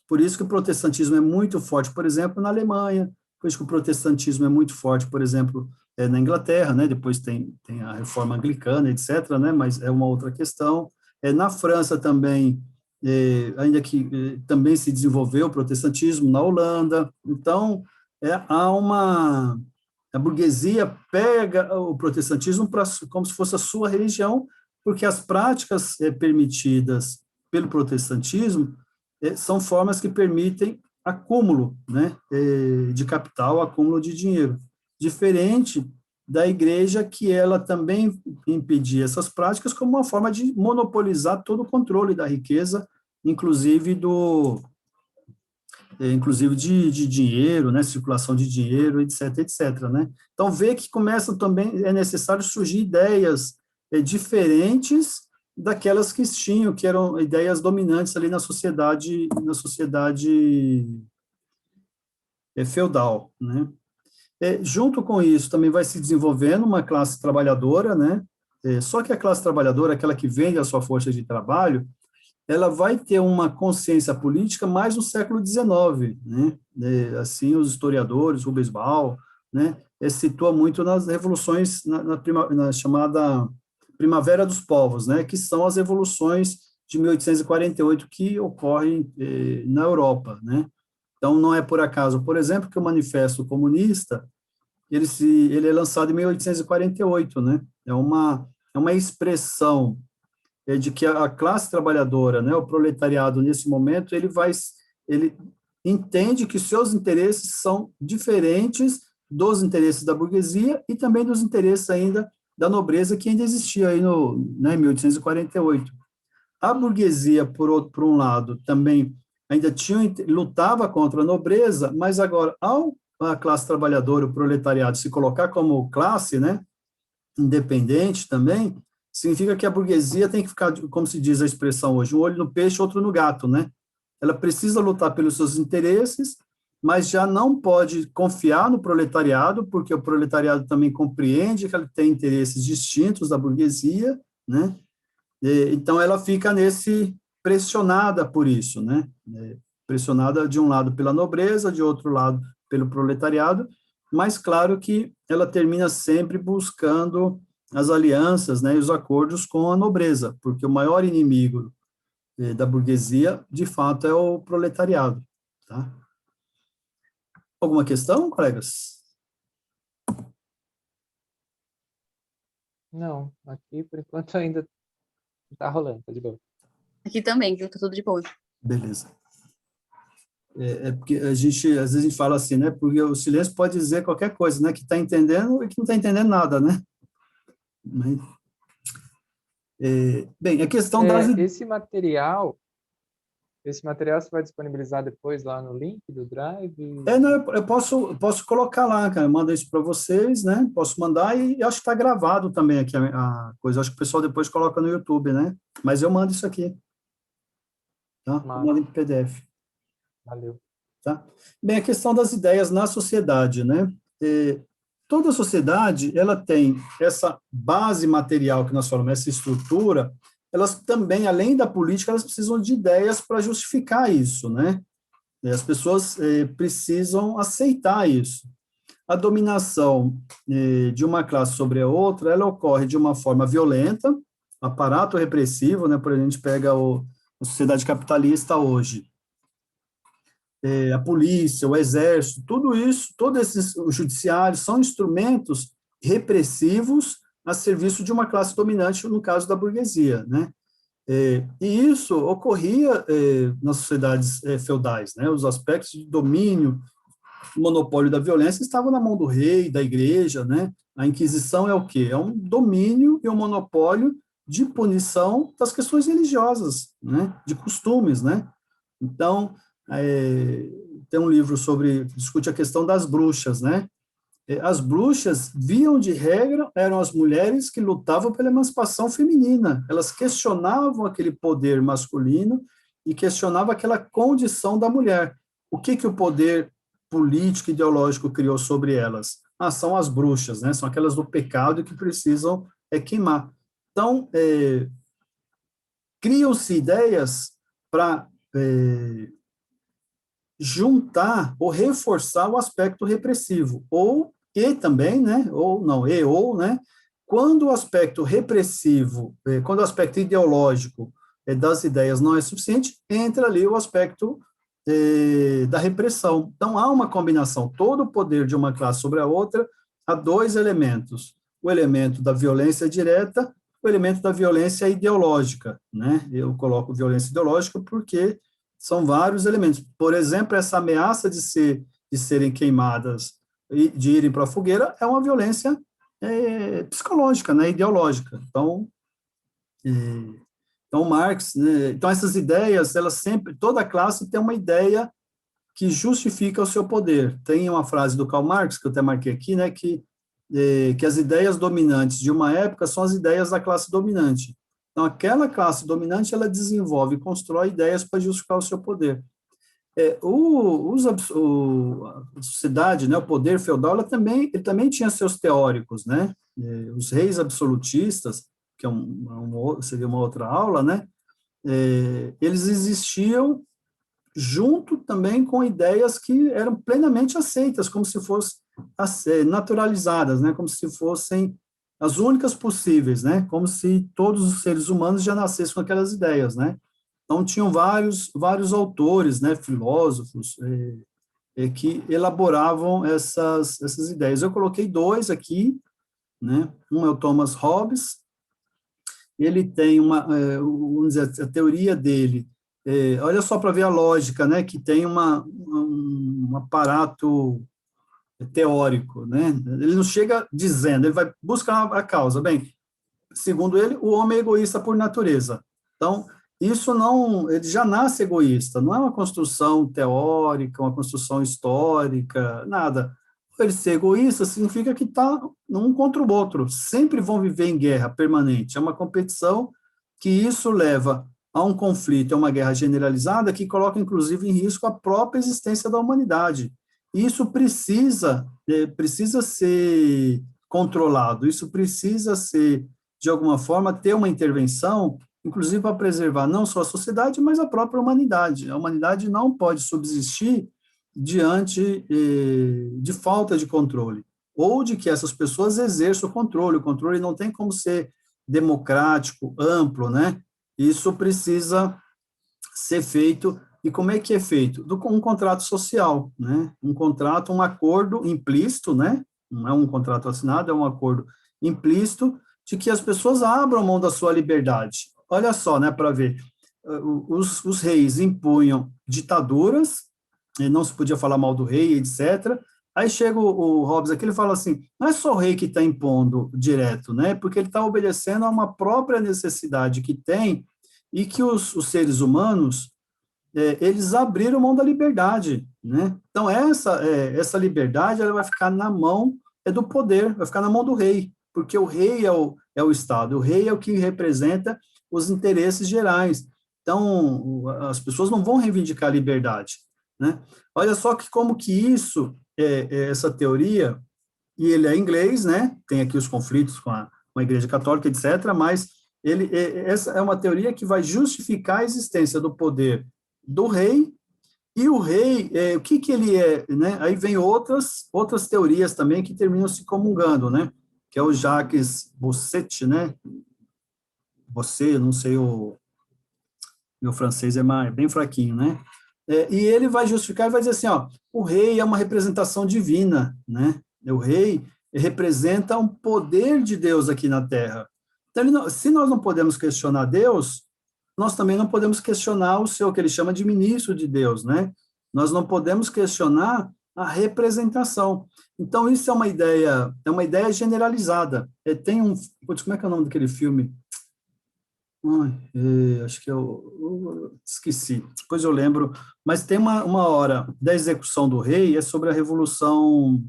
Speaker 1: Por isso que o protestantismo é muito forte, por exemplo, na Alemanha, por isso que o protestantismo é muito forte, por exemplo, na Inglaterra, né, depois tem a reforma anglicana, etc., né, mas é uma outra questão. Na França também, ainda que também se desenvolveu o protestantismo, na Holanda. Então, a burguesia pega o protestantismo como se fosse a sua religião, porque as práticas permitidas pelo protestantismo são formas que permitem acúmulo, né, de capital, acúmulo de dinheiro, diferente da igreja, que ela também impedia essas práticas como uma forma de monopolizar todo o controle da riqueza, inclusive de dinheiro, né, circulação de dinheiro, etc, etc, né? Então, vê que começam também, é necessário surgir ideias diferentes daquelas que tinham, que eram ideias dominantes ali na sociedade feudal, né? Junto com isso, também vai se desenvolvendo uma classe trabalhadora, né? Só que a classe trabalhadora, aquela que vende a sua força de trabalho, ela vai ter uma consciência política mais no século XIX, né? Assim, os historiadores, Rubens Ball, né, situa muito nas revoluções, na chamada Primavera dos Povos, né, que são as revoluções de 1848 que ocorrem na Europa, né? Então, não é por acaso, por exemplo, que o Manifesto Comunista, ele é lançado em 1848, né? É uma expressão de que a classe trabalhadora, né, o proletariado, nesse momento, ele entende que seus interesses são diferentes dos interesses da burguesia e também dos interesses ainda da nobreza que ainda existia aí em 1848. A burguesia, por um lado, também ainda lutava contra a nobreza, mas agora, a classe trabalhadora, o proletariado, se colocar como classe, né, independente também, significa que a burguesia tem que ficar, como se diz a expressão hoje, um olho no peixe, outro no gato, né? Ela precisa lutar pelos seus interesses, mas já não pode confiar no proletariado, porque o proletariado também compreende que ele tem interesses distintos da burguesia, né? Então, ela fica pressionada por isso, né? Pressionada de um lado pela nobreza, de outro lado pelo proletariado, mas claro que ela termina sempre buscando as alianças, né, e os acordos com a nobreza, porque o maior inimigo da burguesia, de fato, é o proletariado, tá? Alguma questão, colegas?
Speaker 2: Não, aqui por enquanto ainda tá rolando, tá de boa.
Speaker 3: Aqui também, viu? Tá tudo de boa.
Speaker 1: Beleza. Porque às vezes a gente fala assim, né, porque o silêncio pode dizer qualquer coisa, né, que está entendendo e que não está entendendo nada, né? Bem, a questão das...
Speaker 2: Esse material você vai disponibilizar depois lá no link do Drive?
Speaker 1: Não, eu posso colocar lá, cara, eu mando isso para vocês, né, posso mandar e acho que está gravado também aqui a coisa, acho que o pessoal depois coloca no YouTube, né, mas eu mando isso aqui, tá? Eu mando em PDF.
Speaker 2: Valeu.
Speaker 1: Tá? Bem, a questão das ideias na sociedade, né, toda sociedade, ela tem essa base material que nós falamos, essa estrutura, elas também, além da política, elas precisam de ideias para justificar isso, né? As pessoas precisam aceitar isso. A dominação de uma classe sobre a outra, ela ocorre de uma forma violenta, aparato repressivo, né? Por exemplo, a gente pega a sociedade capitalista hoje. A polícia, o exército, tudo isso, o judiciário, são instrumentos repressivos a serviço de uma classe dominante, no caso da burguesia, né? E isso ocorria nas sociedades feudais, né? Os aspectos de domínio, monopólio da violência estavam na mão do rei, da igreja, né? A Inquisição é o quê? É um domínio e um monopólio de punição das questões religiosas, né? De costumes, né? Então, tem um livro que discute a questão das bruxas, né? As bruxas, viam de regra, eram as mulheres que lutavam pela emancipação feminina. Elas questionavam aquele poder masculino e questionavam aquela condição da mulher. O que o poder político e ideológico criou sobre elas? São as bruxas, né? São aquelas do pecado que precisam queimar. Então, criam-se ideias para juntar ou reforçar o aspecto repressivo, ou também, né, ou não, né, quando o aspecto repressivo, quando o aspecto ideológico das ideias não é suficiente, entra ali o aspecto da repressão. Então, há uma combinação. Todo o poder de uma classe sobre a outra, há dois elementos. O elemento da violência direta, o elemento da violência ideológica, né? Eu coloco violência ideológica porque são vários elementos. Por exemplo, essa ameaça de serem queimadas e de irem para a fogueira é uma violência psicológica, né? Ideológica. Então, Marx, né? Então, essas ideias, elas sempre, toda classe tem uma ideia que justifica o seu poder. Tem uma frase do Karl Marx, que eu até marquei aqui, né, que as ideias dominantes de uma época são as ideias da classe dominante. Então, aquela classe dominante, ela desenvolve e constrói ideias para justificar o seu poder. A sociedade, né, o poder feudal, ele também tinha seus teóricos, né? Os reis absolutistas, que seria uma outra aula, né? Eles existiam junto também com ideias que eram plenamente aceitas, como se fossem naturalizadas, né? Como se fossem as únicas possíveis, né? Como se todos os seres humanos já nascessem com aquelas ideias, né? Então, tinham vários autores, né? Filósofos, que elaboravam essas ideias. Eu coloquei dois aqui, né? Um é o Thomas Hobbes. Ele tem vamos dizer, a teoria dele, olha só para ver a lógica, né, que tem um aparato teórico, né, ele não chega dizendo, ele vai buscar a causa. Bem, segundo ele, o homem é egoísta por natureza. Então, isso não, ele já nasce egoísta, não é uma construção teórica, uma construção histórica, nada. Ele ser egoísta significa que está um contra o outro, sempre vão viver em guerra permanente, é uma competição que isso leva a um conflito, a uma guerra generalizada que coloca, inclusive, em risco a própria existência da humanidade. Isso precisa ser controlado, isso precisa ser, de alguma forma, ter uma intervenção, inclusive para preservar não só a sociedade, mas a própria humanidade. A humanidade não pode subsistir diante de falta de controle, ou de que essas pessoas exerçam o controle não tem como ser democrático, amplo, né? Isso precisa ser feito, e como é que é feito? Um contrato social, né? Um contrato, um acordo implícito, né? Não é um contrato assinado, é um acordo implícito de que as pessoas abram mão da sua liberdade. Olha só, né, para ver, os reis impunham ditaduras, não se podia falar mal do rei, etc. Aí chega o Hobbes aqui, ele fala assim, não é só o rei que está impondo direto, né? Porque ele está obedecendo a uma própria necessidade que tem e que os seres humanos, eles abriram mão da liberdade, né? Então, essa liberdade, ela vai ficar na mão do poder, vai ficar na mão do rei, porque o rei é o Estado, o rei é o que representa os interesses gerais. Então, as pessoas não vão reivindicar a liberdade, né? Olha só como que isso, essa teoria, e ele é inglês, né? Tem aqui os conflitos com a Igreja Católica, etc., mas essa é uma teoria que vai justificar a existência do poder do rei, e o rei, o que ele é, né? Aí vem outras teorias também que terminam se comungando, né? Que é o Jacques Bossuet, né? Você, não sei, meu francês é bem fraquinho, né? E ele vai justificar e vai dizer assim, ó, o rei é uma representação divina, né? O rei representa um poder de Deus aqui na Terra. Então, se nós não podemos questionar Deus, nós também não podemos questionar o seu, que ele chama de ministro de Deus, né? Nós não podemos questionar a representação. Então, isso é uma ideia generalizada. Como é que é o nome daquele filme? Acho que eu esqueci, depois eu lembro, mas tem uma hora da execução do rei, é sobre a Revolução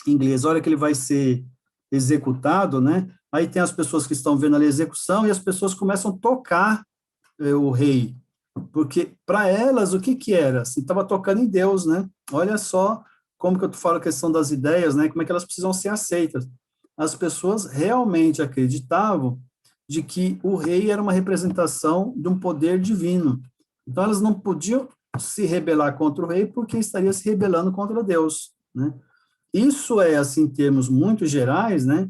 Speaker 1: Inglesa, a hora que ele vai ser executado, né? Aí tem as pessoas que estão vendo ali a execução e as pessoas começam a tocar o rei, porque para elas o que era? Assim, estava tocando em Deus, né? Olha só como que eu falo a questão das ideias, né? Como é que elas precisam ser aceitas. As pessoas realmente acreditavam de que o rei era uma representação de um poder divino. Então, elas não podiam se rebelar contra o rei porque estaria se rebelando contra Deus, né? Isso assim, em termos muito gerais, né?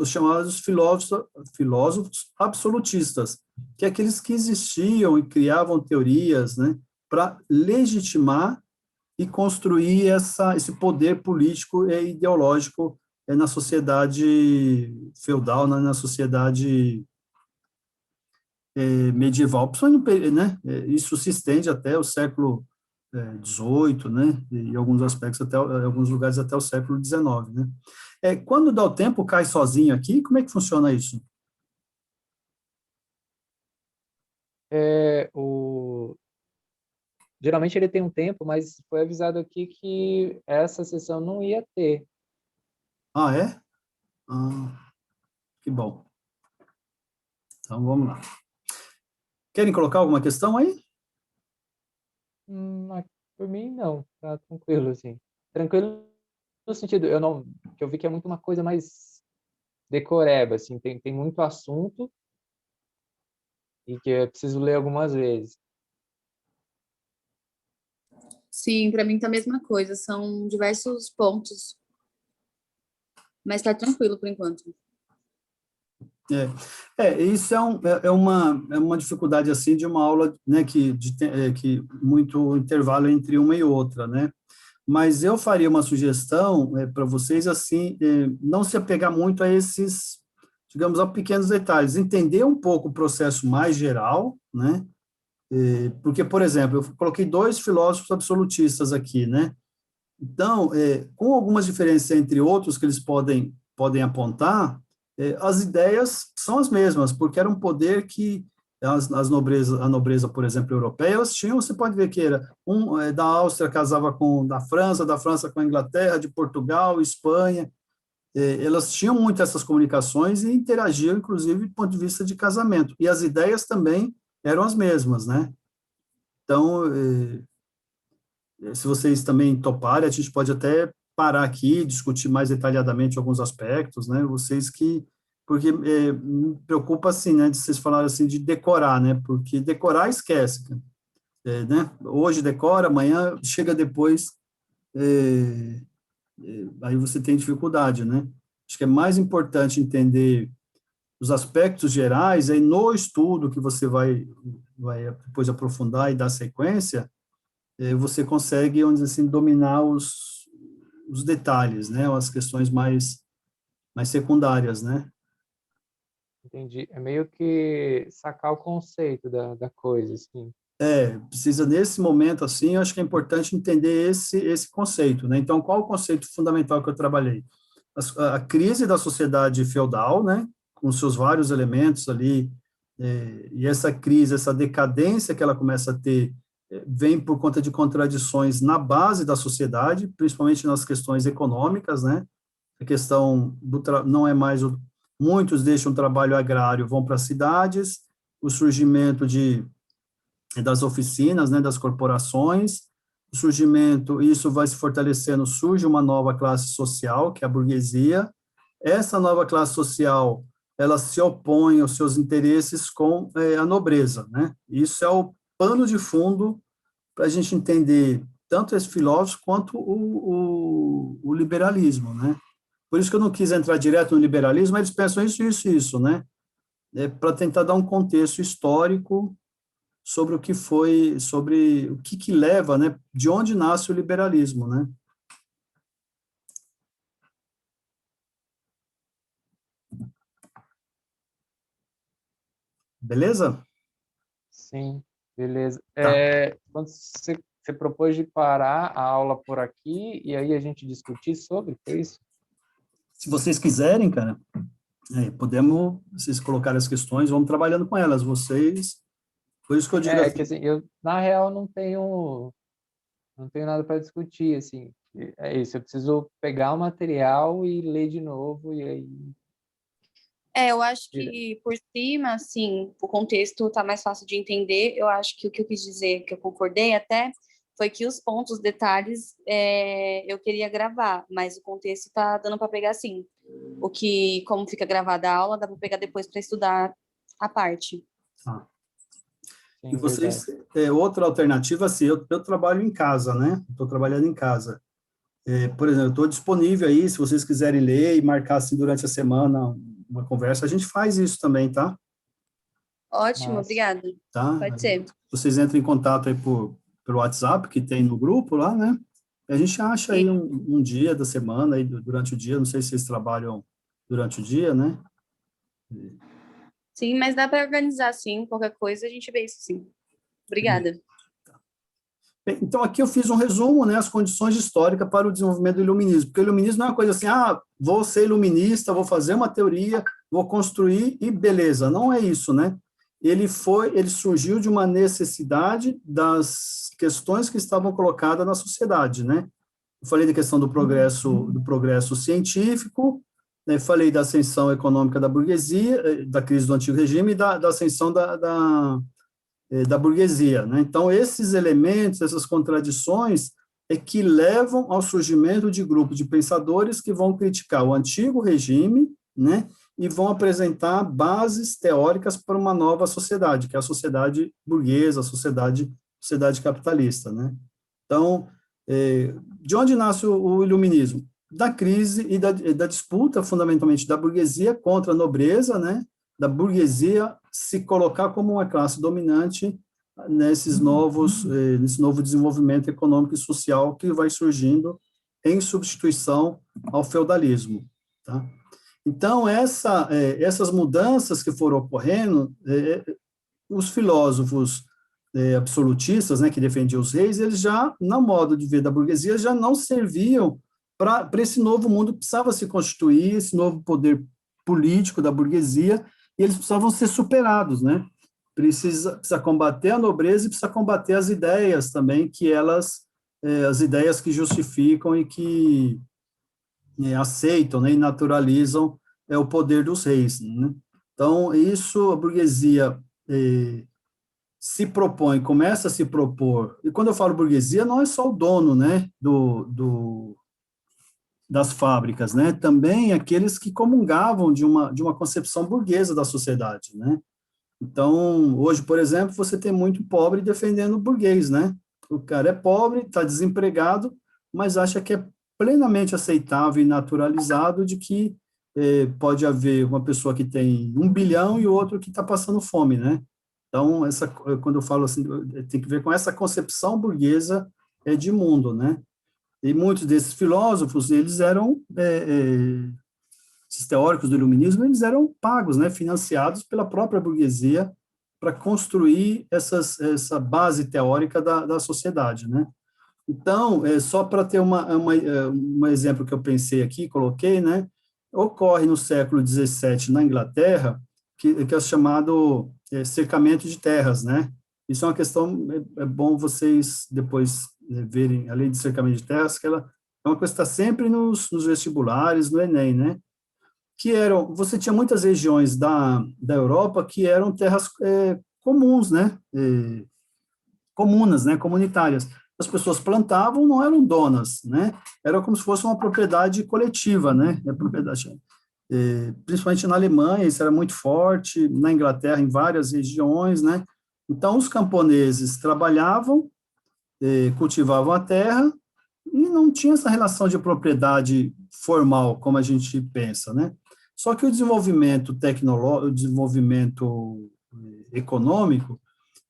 Speaker 1: os chamados filósofos absolutistas, que é aqueles que existiam e criavam teorias, né, para legitimar e construir esse poder político e ideológico na sociedade feudal, na sociedade medieval, principalmente, né? Isso se estende até o século XVIII, né? E em alguns aspectos em alguns lugares até o século XIX, né? Quando dá o tempo, cai sozinho aqui. Como é que funciona isso?
Speaker 2: Geralmente ele tem um tempo, mas foi avisado aqui que essa sessão não ia ter.
Speaker 1: Ah, é? Ah, que bom. Então, vamos lá. Querem colocar alguma questão aí?
Speaker 2: Mas por mim, não. Tá tranquilo, assim. Tranquilo no sentido, que eu vi que é muito uma coisa mais decoreba, assim. Tem muito assunto e que é preciso ler algumas vezes.
Speaker 3: Sim, para mim tá a mesma coisa. São diversos pontos. Mas tá tranquilo por enquanto.
Speaker 1: Isso é uma dificuldade, assim, de uma aula, né, que muito intervalo entre uma e outra, né? Mas eu faria uma sugestão para vocês, assim, não se apegar muito a esses, digamos, a pequenos detalhes, entender um pouco o processo mais geral, né? Porque, por exemplo, eu coloquei dois filósofos absolutistas aqui, né? Então, com algumas diferenças entre outros que eles podem apontar, as ideias são as mesmas, porque era um poder que a nobreza, por exemplo, europeia, elas tinham, você pode ver que era da Áustria casava com da França com a Inglaterra, de Portugal, Espanha, elas tinham muito essas comunicações e interagiam, inclusive, do ponto de vista de casamento, e as ideias também eram as mesmas, né? Então, se vocês também toparem, a gente pode até parar aqui, discutir mais detalhadamente alguns aspectos, né? Porque me preocupa, assim, né, de vocês falarem assim, de decorar, né? Porque decorar esquece, cara. Né? Hoje decora, amanhã chega depois, aí você tem dificuldade, né? Acho que é mais importante entender os aspectos gerais, aí no estudo que você vai depois aprofundar e dar sequência, você consegue, vamos dizer assim, dominar os detalhes, né, as questões mais secundárias, né?
Speaker 2: Entendi. É meio que sacar o conceito da coisa, assim.
Speaker 1: Precisa, nesse momento, assim, eu acho que é importante entender esse conceito, né? Então, qual o conceito fundamental que eu trabalhei? A crise da sociedade feudal, né, com seus vários elementos ali, e essa crise, essa decadência que ela começa a ter, vem por conta de contradições na base da sociedade, principalmente nas questões econômicas, né? A questão não é mais muitos deixam o trabalho agrário, vão para as cidades, o surgimento das oficinas, né, das corporações, o surgimento, isso vai se fortalecendo, surge uma nova classe social, que é a burguesia. Essa nova classe social, ela se opõe aos seus interesses com a nobreza, né? Isso é o pano de fundo para a gente entender tanto esse filósofo quanto o liberalismo, né? Por isso que eu não quis entrar direto no liberalismo, eles pensam isso, né? Para tentar dar um contexto histórico sobre sobre o que leva, né? De onde nasce o liberalismo, né? Beleza?
Speaker 2: Sim, beleza.
Speaker 1: Tá.
Speaker 2: Quando você propôs de parar a aula por aqui e aí a gente discutir sobre, foi isso?
Speaker 1: Se vocês quiserem, cara, podemos, vocês colocarem as questões, vamos trabalhando com elas, vocês, por isso que eu digo
Speaker 2: Que
Speaker 1: assim,
Speaker 2: assim, eu na real não tenho nada para discutir, assim. É isso, eu preciso pegar o material e ler de novo e aí
Speaker 3: Eu acho que por cima, assim, o contexto tá mais fácil de entender. Eu acho que o que eu quis dizer, que eu concordei até, foi que os pontos, os detalhes, eu queria gravar, mas o contexto tá dando para pegar sim. Como fica gravada a aula, dá para pegar depois para estudar a parte.
Speaker 1: tá. E
Speaker 2: sim,
Speaker 1: vocês,
Speaker 2: verdade.
Speaker 1: outra alternativa, assim, eu trabalho em casa, né? Estou trabalhando em casa. Por exemplo, eu estou disponível aí, se vocês quiserem ler e marcar assim durante a semana uma conversa, a gente faz isso também, tá?
Speaker 3: Ótimo,
Speaker 2: Mas,
Speaker 3: obrigada.
Speaker 1: Tá?
Speaker 3: Pode ser.
Speaker 1: Vocês entram em contato aí pelo WhatsApp, que tem no grupo lá, né? A gente acha aí um dia da semana, aí durante o dia, não sei se vocês trabalham durante o dia, né?
Speaker 3: Sim, mas dá para organizar, sim. Qualquer coisa a gente vê isso, sim. Obrigada.
Speaker 1: Bem, então, aqui eu fiz um resumo, né, as condições históricas para o desenvolvimento do iluminismo, porque o iluminismo não é uma coisa assim, vou ser iluminista, vou fazer uma teoria, vou construir e beleza, não é isso, né? Ele surgiu de uma necessidade das questões que estavam colocadas na sociedade, né? Eu falei da questão do progresso científico, né, falei da ascensão econômica da burguesia, da crise do antigo regime e da ascensão da burguesia, né? Então, esses elementos, essas contradições, é que levam ao surgimento de grupos de pensadores que vão criticar o antigo regime, né? E vão apresentar bases teóricas para uma nova sociedade, que é a sociedade burguesa, a sociedade capitalista, né? Então, de onde nasce o iluminismo? Da crise e da disputa, fundamentalmente, da burguesia contra a nobreza, né? Da burguesia se colocar como uma classe dominante nesse novo desenvolvimento econômico e social que vai surgindo em substituição ao feudalismo, tá? Então, essas mudanças que foram ocorrendo, os filósofos absolutistas, né, que defendiam os reis, eles já, na modo de ver da burguesia, já não serviam para esse novo mundo, precisava se constituir, esse novo poder político da burguesia, e eles precisavam ser superados, né? Precisa combater a nobreza e precisa combater as ideias também, as ideias que justificam e que aceitam, né, e naturalizam o poder dos reis, né? Então, a burguesia se propõe, começa a se propor, e quando eu falo burguesia, não é só o dono, né, das fábricas, né, também aqueles que comungavam de uma concepção burguesa da sociedade, né. Então, hoje, por exemplo, você tem muito pobre defendendo o burguês, né, o cara é pobre, está desempregado, mas acha que é plenamente aceitável e naturalizado de que pode haver uma pessoa que tem 1 bilhão e outro que está passando fome, né. Então, quando eu falo assim, tem que ver com essa concepção burguesa de mundo, né? E muitos desses filósofos, eles eram, esses teóricos do iluminismo, eles eram pagos, né, financiados pela própria burguesia para construir essa base teórica da sociedade, né? Então, só para ter um exemplo que eu pensei aqui, coloquei, né, ocorre no século XVII na Inglaterra, que é o chamado cercamento de terras, né? Isso é uma questão, é bom vocês depois verem, além de cercamento de terras, que ela é uma coisa que está sempre nos vestibulares, no Enem, né? Você tinha muitas regiões da Europa que eram terras comuns, né? Comunas, né? Comunitárias. As pessoas plantavam, não eram donas, né? Era como se fosse uma propriedade coletiva, né? Principalmente na Alemanha, isso era muito forte, na Inglaterra, em várias regiões, né? Então, os camponeses trabalhavam, cultivavam a terra e não tinha essa relação de propriedade formal, como a gente pensa, né? Só que o desenvolvimento tecnológico, o desenvolvimento econômico,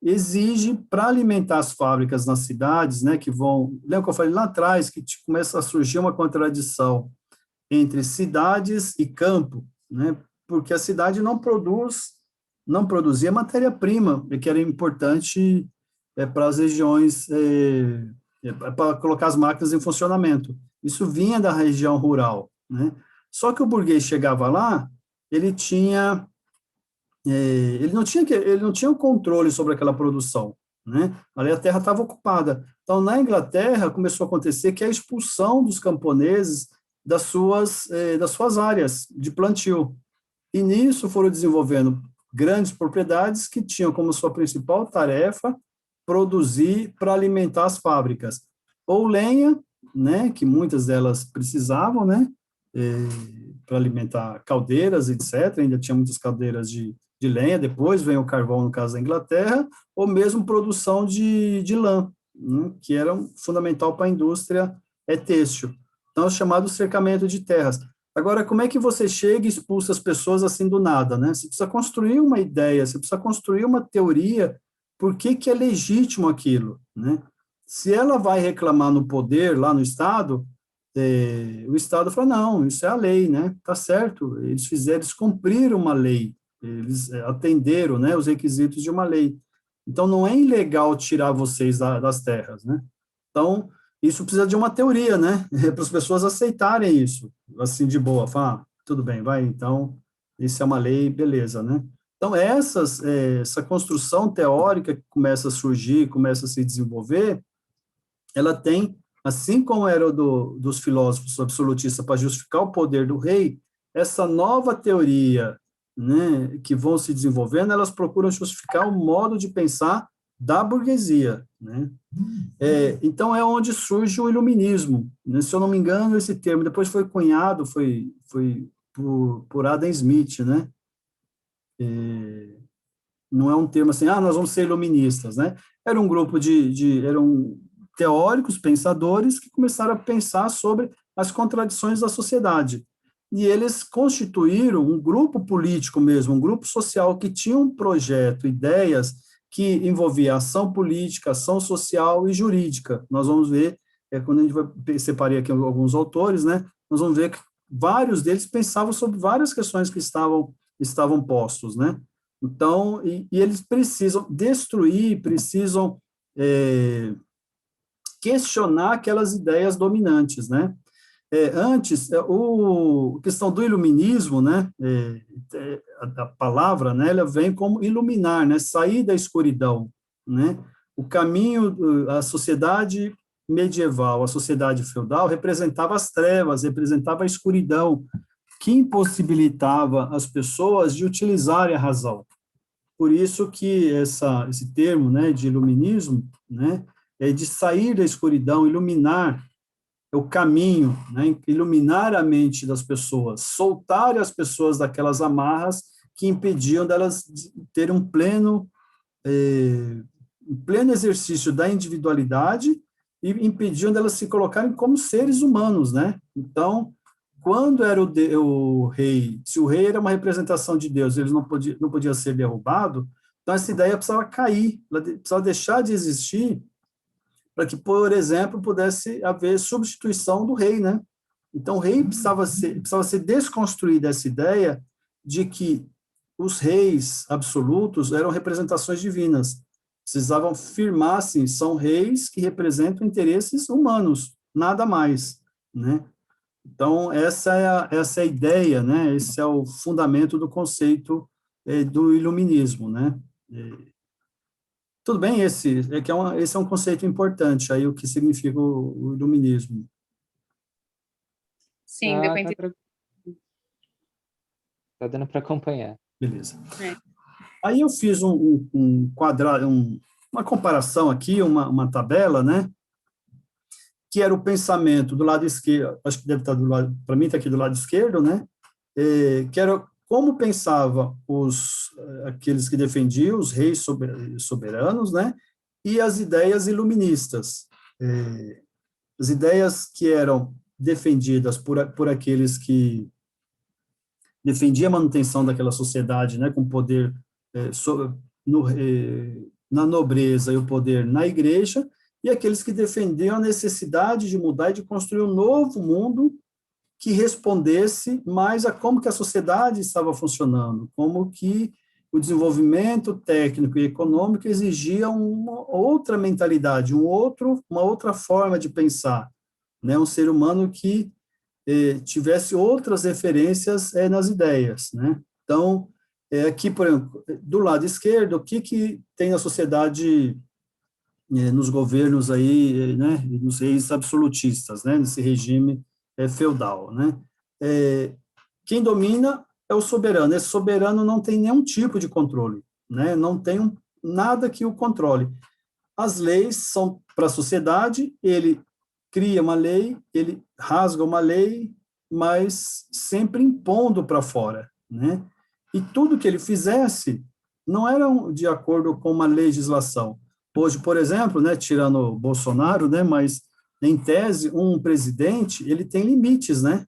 Speaker 1: exige, para alimentar as fábricas nas cidades, né, lembra que eu falei lá atrás, que começa a surgir uma contradição entre cidades e campo, né, porque a cidade não produzia matéria-prima, que era importante para as regiões, para colocar as máquinas em funcionamento. Isso vinha da região rural, né? Só que o burguês chegava lá, ele não tinha o controle sobre aquela produção, né? Ali a terra estava ocupada. Então, na Inglaterra, começou a acontecer que a expulsão dos camponeses das suas áreas de plantio. E nisso foram desenvolvendo grandes propriedades que tinham como sua principal tarefa produzir para alimentar as fábricas. Ou lenha, né, que muitas delas precisavam, né, para alimentar caldeiras, etc. Ainda tinha muitas caldeiras de lenha, depois vem o carvão, no caso da Inglaterra, ou mesmo produção de lã, né, que era fundamental para a indústria é têxtil. Então, é o chamado cercamento de terras. Agora, como é que você chega e expulsa as pessoas assim do nada, né? Você precisa construir uma ideia, você precisa construir uma teoria, por que que é legítimo aquilo, né? Se ela vai reclamar no poder, lá no Estado, o Estado fala, não, isso é a lei, né? Tá certo, eles cumpriram uma lei, eles atenderam, né, os requisitos de uma lei. Então, não é ilegal tirar vocês das terras, né? Então, isso precisa de uma teoria, né? Para as pessoas aceitarem isso, assim, de boa. Falar, tudo bem, vai, então, isso é uma lei, beleza, né? Então, essa construção teórica que começa a surgir, começa a se desenvolver, ela tem, assim como era o dos filósofos absolutistas para justificar o poder do rei, essa nova teoria, né, que vão se desenvolvendo, elas procuram justificar o modo de pensar da burguesia, né? Então, é onde surge o iluminismo, né? Se eu não me engano, esse termo depois foi cunhado, foi por Adam Smith, né? Não é um termo assim, nós vamos ser iluministas, né? Era um grupo eram teóricos, pensadores, que começaram a pensar sobre as contradições da sociedade. E eles constituíram um grupo político mesmo, um grupo social que tinha um projeto, ideias que envolvia ação política, ação social e jurídica. Nós vamos ver, quando a gente vai separei aqui alguns autores, né? Nós vamos ver que vários deles pensavam sobre várias questões que estavam postos, né? Então, e eles precisam destruir, precisam questionar aquelas ideias dominantes, né? Antes, a questão do iluminismo, né? A palavra, né? Ela vem como iluminar, né? Sair da escuridão, né? O caminho, a sociedade medieval, a sociedade feudal representava as trevas, representava a escuridão, que impossibilitava as pessoas de utilizarem a razão. Por isso que esse termo, né, de iluminismo, né, é de sair da escuridão, iluminar o caminho, né, iluminar a mente das pessoas, soltar as pessoas daquelas amarras que impediam delas terem um pleno exercício da individualidade e impediam delas se colocarem como seres humanos, né? Então, quando era o rei, se o rei era uma representação de Deus, ele não podia ser derrubado, então essa ideia precisava cair, ela precisava deixar de existir para que, por exemplo, pudesse haver substituição do rei, né? Então, o rei precisava ser desconstruída essa ideia de que os reis absolutos eram representações divinas. Precisavam firmar, assim, são reis que representam interesses humanos, nada mais, né? Então, essa é a ideia, né? Esse é o fundamento do conceito do iluminismo, né? Tudo bem, esse é um conceito importante, aí o que significa o iluminismo.
Speaker 3: Sim, deu para
Speaker 2: Tá,
Speaker 3: entender.
Speaker 2: tá dando para acompanhar.
Speaker 1: Beleza. Aí eu fiz um quadrado, uma comparação aqui, uma tabela, né? Que era o pensamento do lado esquerdo, acho que deve estar do lado, para mim está aqui do lado esquerdo, né? Que era como pensava aqueles que defendiam os reis soberanos, né? E as ideias iluministas. As ideias que eram defendidas por aqueles que defendiam a manutenção daquela sociedade, né? Com poder na nobreza e o poder na igreja, e aqueles que defendiam a necessidade de mudar e de construir um novo mundo que respondesse mais a como que a sociedade estava funcionando, como que o desenvolvimento técnico e econômico exigia uma outra mentalidade, uma outra forma de pensar, né? Um ser humano que tivesse outras referências nas ideias, né? Então, aqui, por exemplo, do lado esquerdo, o que tem na sociedade, nos governos aí, né, nos reis absolutistas, né, nesse regime feudal, né? Quem domina é o soberano. Esse soberano não tem nenhum tipo de controle, né? Não tem nada que o controle. As leis são para a sociedade, ele cria uma lei, ele rasga uma lei, mas sempre impondo para fora, né? E tudo que ele fizesse não era de acordo com uma legislação. Hoje, por exemplo, né, tirando o Bolsonaro, né, mas Em tese, um presidente, ele tem limites, né?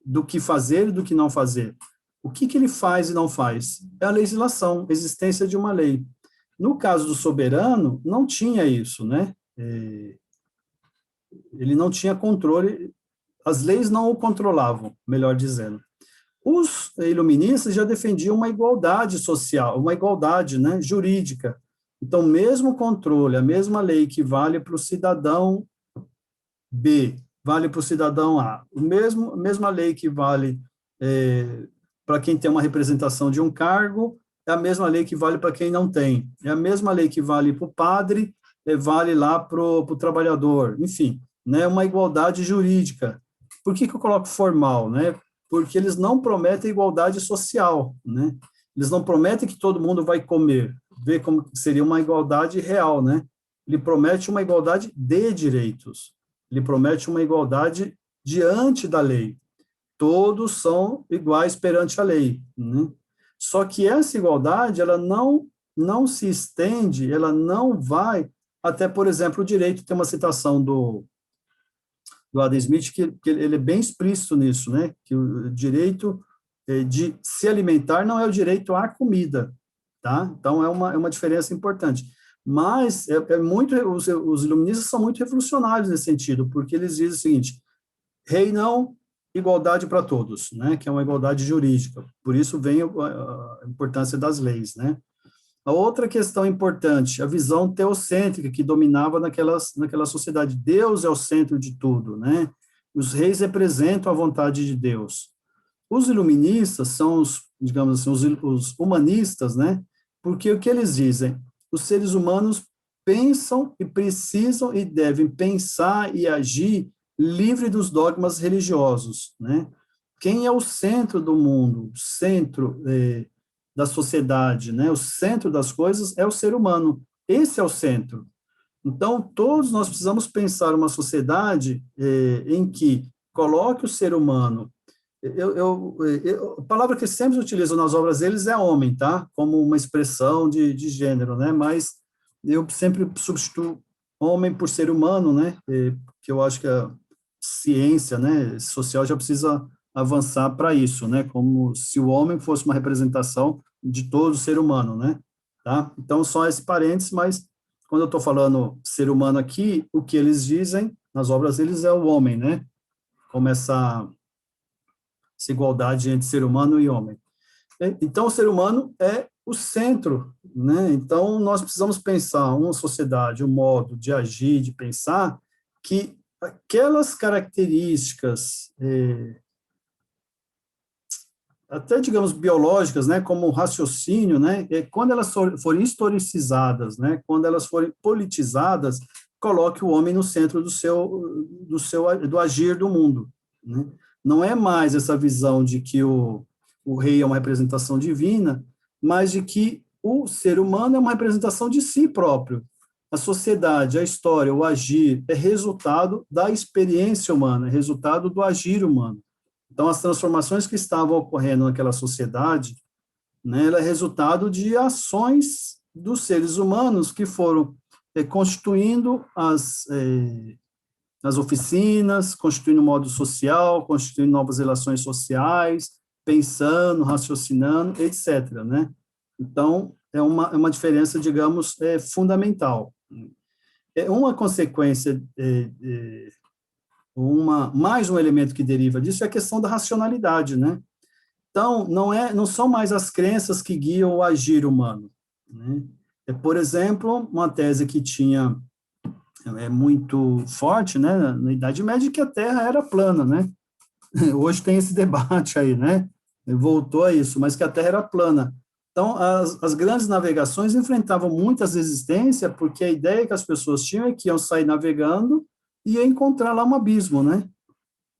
Speaker 1: Do que fazer e do que não fazer. O que ele faz e não faz? É a legislação, a existência de uma lei. No caso do soberano, não tinha isso, né? Ele não tinha controle, as leis não o controlavam, melhor dizendo. Os iluministas já defendiam uma igualdade social, uma igualdade, né, jurídica. Então, mesmo controle, a mesma lei que vale para o cidadão B, vale para o cidadão A. A mesma lei que vale para quem tem uma representação de um cargo, é a mesma lei que vale para quem não tem. É a mesma lei que vale para o padre, vale lá para o trabalhador. Enfim, né, uma igualdade jurídica. Por que eu coloco formal, né? Porque eles não prometem igualdade social, né? Eles não prometem que todo mundo vai comer. Vê como seria uma igualdade real, né? Ele promete uma igualdade de direitos. Ele promete uma igualdade diante da lei. Todos são iguais perante a lei, né? Só que essa igualdade, ela não se estende, ela não vai até, por exemplo, o direito. Tem uma citação do Adam Smith, que ele é bem explícito nisso, né? Que o direito de se alimentar não é o direito à comida, tá? Então, é uma diferença importante. Mas os iluministas são muito revolucionários nesse sentido, porque eles dizem o seguinte: rei não, igualdade para todos, né? Que é uma igualdade jurídica. Por isso vem a importância das leis, né? A outra questão importante, a visão teocêntrica que dominava naquela sociedade. Deus é o centro de tudo, né? Os reis representam a vontade de Deus. Os iluministas são digamos assim, os humanistas, né? Porque o que eles dizem? Os seres humanos pensam e precisam e devem pensar e agir livre dos dogmas religiosos, né? Quem é o centro do mundo, o centro da sociedade, né? O centro das coisas é o ser humano. Esse é o centro. Então, todos nós precisamos pensar uma sociedade em que coloque o ser humano. A palavra que sempre utilizam nas obras deles é homem, tá? Como uma expressão de gênero, né? Mas eu sempre substituo homem por ser humano, né? Que eu acho que a ciência, né, social já precisa avançar para isso, né? Como se o homem fosse uma representação de todo ser humano, né? Tá? Então, só esse parênteses, mas quando eu estou falando ser humano aqui, o que eles dizem nas obras deles é o homem, né? Como essa igualdade entre ser humano e homem. Então, o ser humano é o centro, né? Então, nós precisamos pensar uma sociedade, um modo de agir, de pensar, que aquelas características, até, digamos, biológicas, né, como o raciocínio, né, quando elas forem historicizadas, né, quando elas forem politizadas, coloque o homem no centro do agir do mundo, né? Não é mais essa visão de que o rei é uma representação divina, mas de que o ser humano é uma representação de si próprio. A sociedade, a história, o agir é resultado da experiência humana, é resultado do agir humano. Então, as transformações que estavam ocorrendo naquela sociedade, né, ela é resultado de ações dos seres humanos que foram constituindo as oficinas, constituindo o modo social, constituindo novas relações sociais, pensando, raciocinando, etc., né? Então, é uma diferença, digamos, fundamental. Uma consequência, mais um elemento que deriva disso é a questão da racionalidade, né? Então, não são mais as crenças que guiam o agir humano, né? Por exemplo, uma tese que tinha muito forte, né, na Idade Média, que a Terra era plana, né? Hoje tem esse debate aí, né? Voltou a isso, mas que a Terra era plana. Então, as grandes navegações enfrentavam muitas resistências, porque a ideia que as pessoas tinham é que iam sair navegando e ia encontrar lá um abismo, né?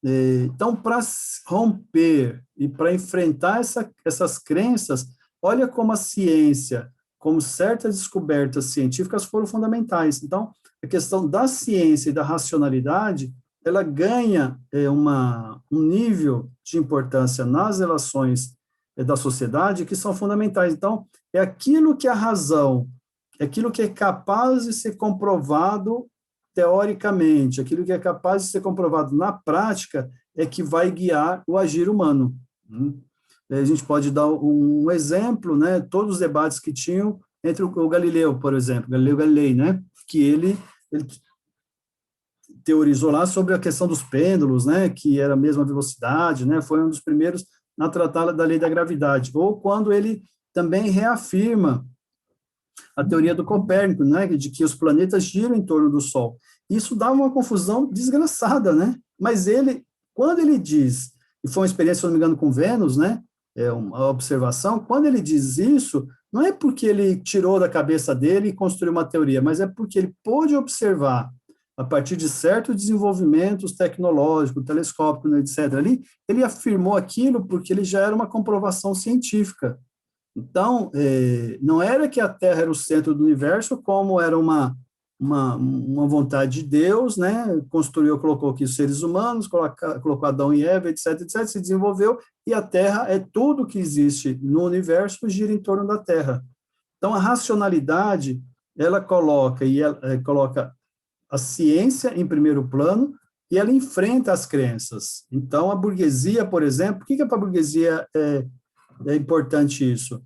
Speaker 1: Então, para romper e para enfrentar essas crenças, olha como a ciência, como certas descobertas científicas foram fundamentais. Então, a questão da ciência e da racionalidade, ela ganha um nível de importância nas relações da sociedade que são fundamentais. Então, é aquilo que a razão, é aquilo que é capaz de ser comprovado teoricamente, aquilo que é capaz de ser comprovado na prática, é que vai guiar o agir humano. A gente pode dar um exemplo, né? Todos os debates que tinham entre o Galileu, por exemplo, Galileu Galilei, né? Que ele teorizou lá sobre a questão dos pêndulos, né? Que era a mesma velocidade, né? Foi um dos primeiros a tratar da lei da gravidade. Ou quando ele também reafirma a teoria do Copérnico, né? De que os planetas giram em torno do Sol. Isso dá uma confusão desgraçada, né? Mas ele, quando ele diz, e foi uma experiência, se não me engano, com Vênus, né? É uma observação, quando ele diz isso, não é porque ele tirou da cabeça dele e construiu uma teoria, mas é porque ele pôde observar, a partir de certos desenvolvimentos tecnológicos, telescópicos, etc., ali, ele afirmou aquilo porque ele já era uma comprovação científica. Então, não era que a Terra era o centro do universo, como era uma vontade de Deus, né? Construiu, colocou aqui os seres humanos, colocou Adão e Eva, etc., etc., se desenvolveu, e a Terra é tudo que existe no universo, gira em torno da Terra. Então, a racionalidade, ela coloca a ciência em primeiro plano, e ela enfrenta as crenças. Então, a burguesia, por exemplo, por que para a burguesia é importante isso?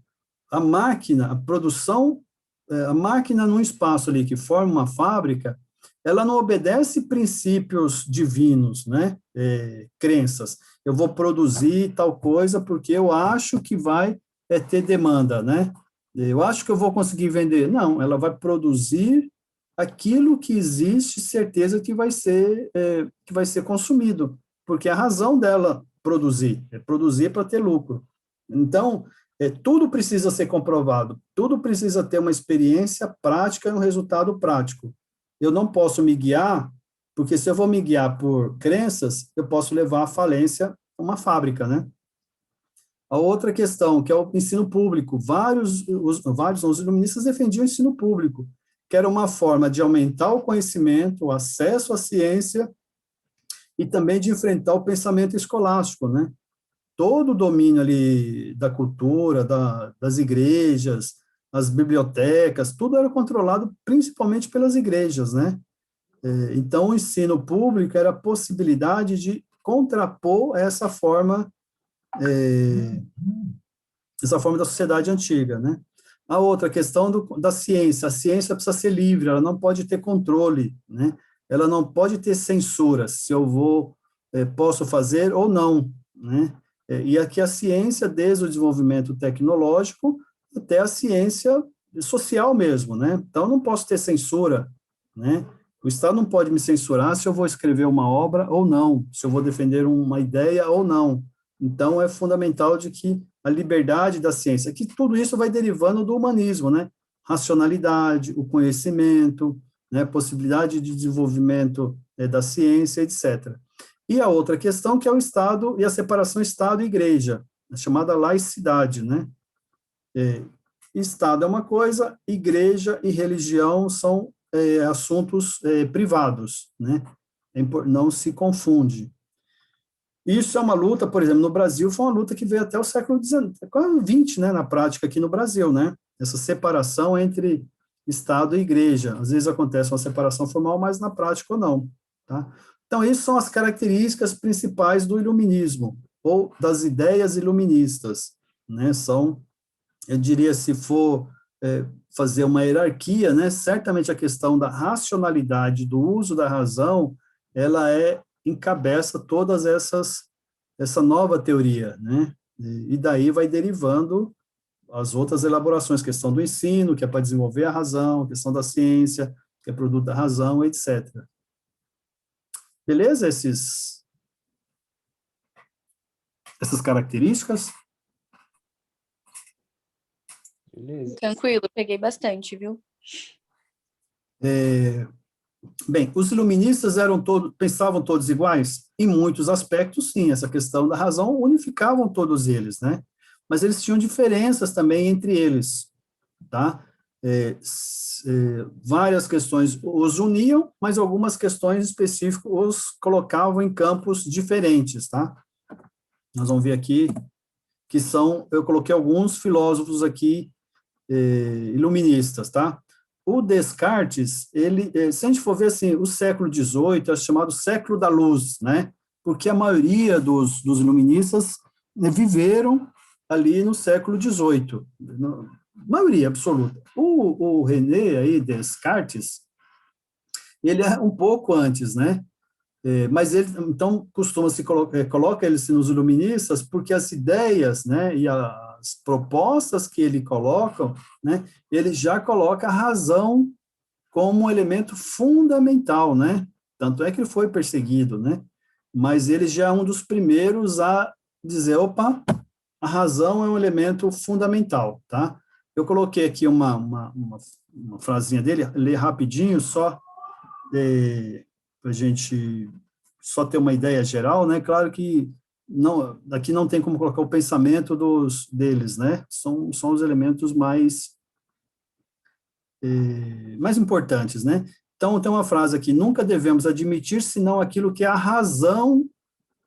Speaker 1: A máquina, a produção, a máquina num espaço ali que forma uma fábrica, ela não obedece princípios divinos, né? Crenças. Eu vou produzir tal coisa porque eu acho que vai ter demanda, né? Eu acho que eu vou conseguir vender. Não, ela vai produzir aquilo que existe certeza que vai ser consumido, porque a razão dela é produzir para ter lucro. Então, tudo precisa ser comprovado, tudo precisa ter uma experiência prática e um resultado prático. Eu não posso me guiar, porque se eu vou me guiar por crenças, eu posso levar à falência uma fábrica, né? A outra questão, que é o ensino público, vários iluministas defendiam o ensino público, que era uma forma de aumentar o conhecimento, o acesso à ciência e também de enfrentar o pensamento escolástico, né? Todo o domínio ali da cultura, das igrejas, as bibliotecas, tudo era controlado principalmente pelas igrejas, né? Então, o ensino público era a possibilidade de contrapor essa forma da sociedade antiga, né? A outra questão da ciência, a ciência precisa ser livre, ela não pode ter controle, né? Ela não pode ter censura, se eu posso fazer ou não, né? E aqui a ciência, desde o desenvolvimento tecnológico até a ciência social mesmo, né? Então, não posso ter censura, né? O Estado não pode me censurar se eu vou escrever uma obra ou não, se eu vou defender uma ideia ou não. Então, é fundamental de que a liberdade da ciência, que tudo isso vai derivando do humanismo, né? Racionalidade, o conhecimento, né? Possibilidade de desenvolvimento da ciência, etc. E a outra questão, que é o Estado e a separação Estado e Igreja, a chamada laicidade, né? Estado é uma coisa, igreja e religião são assuntos privados, né? Não se confunde. Isso é uma luta, por exemplo, no Brasil, foi uma luta que veio até o século XX, né, na prática aqui no Brasil, né? Essa separação entre Estado e Igreja. Às vezes acontece uma separação formal, mas na prática ou não, tá? Então, isso são as características principais do iluminismo, ou das ideias iluministas, né? São, eu diria, se for fazer uma hierarquia, né? Certamente a questão da racionalidade, do uso da razão, ela encabeça todas essa nova teoria, né? E daí vai derivando as outras elaborações, questão do ensino, que é para desenvolver a razão, questão da ciência, que é produto da razão, etc. Beleza? Essas características?
Speaker 2: Beleza.
Speaker 3: Tranquilo, peguei bastante, viu?
Speaker 1: Bem, os iluministas pensavam todos iguais? Em muitos aspectos, sim. Essa questão da razão unificavam todos eles, né? Mas eles tinham diferenças também entre eles, tá? Várias questões os uniam, mas algumas questões específicas os colocavam em campos diferentes, tá? Nós vamos ver aqui que eu coloquei alguns filósofos aqui iluministas, tá? o Descartes, se a gente for ver assim, o século XVIII é chamado século da luz, né? Porque a maioria dos iluministas viveram ali no século XVIII, maioria absoluta. O René aí, Descartes, ele é um pouco antes, né? Mas ele, então, coloca ele nos iluministas porque as ideias, né, e as propostas que ele coloca, né, ele já coloca a razão como um elemento fundamental, né? Tanto é que ele foi perseguido, né? Mas ele já é um dos primeiros a dizer, opa, a razão é um elemento fundamental, tá? Eu coloquei aqui uma frasinha dele, ler rapidinho, só para a gente só ter uma ideia geral, né? Claro que não, aqui não tem como colocar o pensamento deles, né? São os elementos mais importantes, né? Então, tem uma frase aqui: nunca devemos admitir senão aquilo que a razão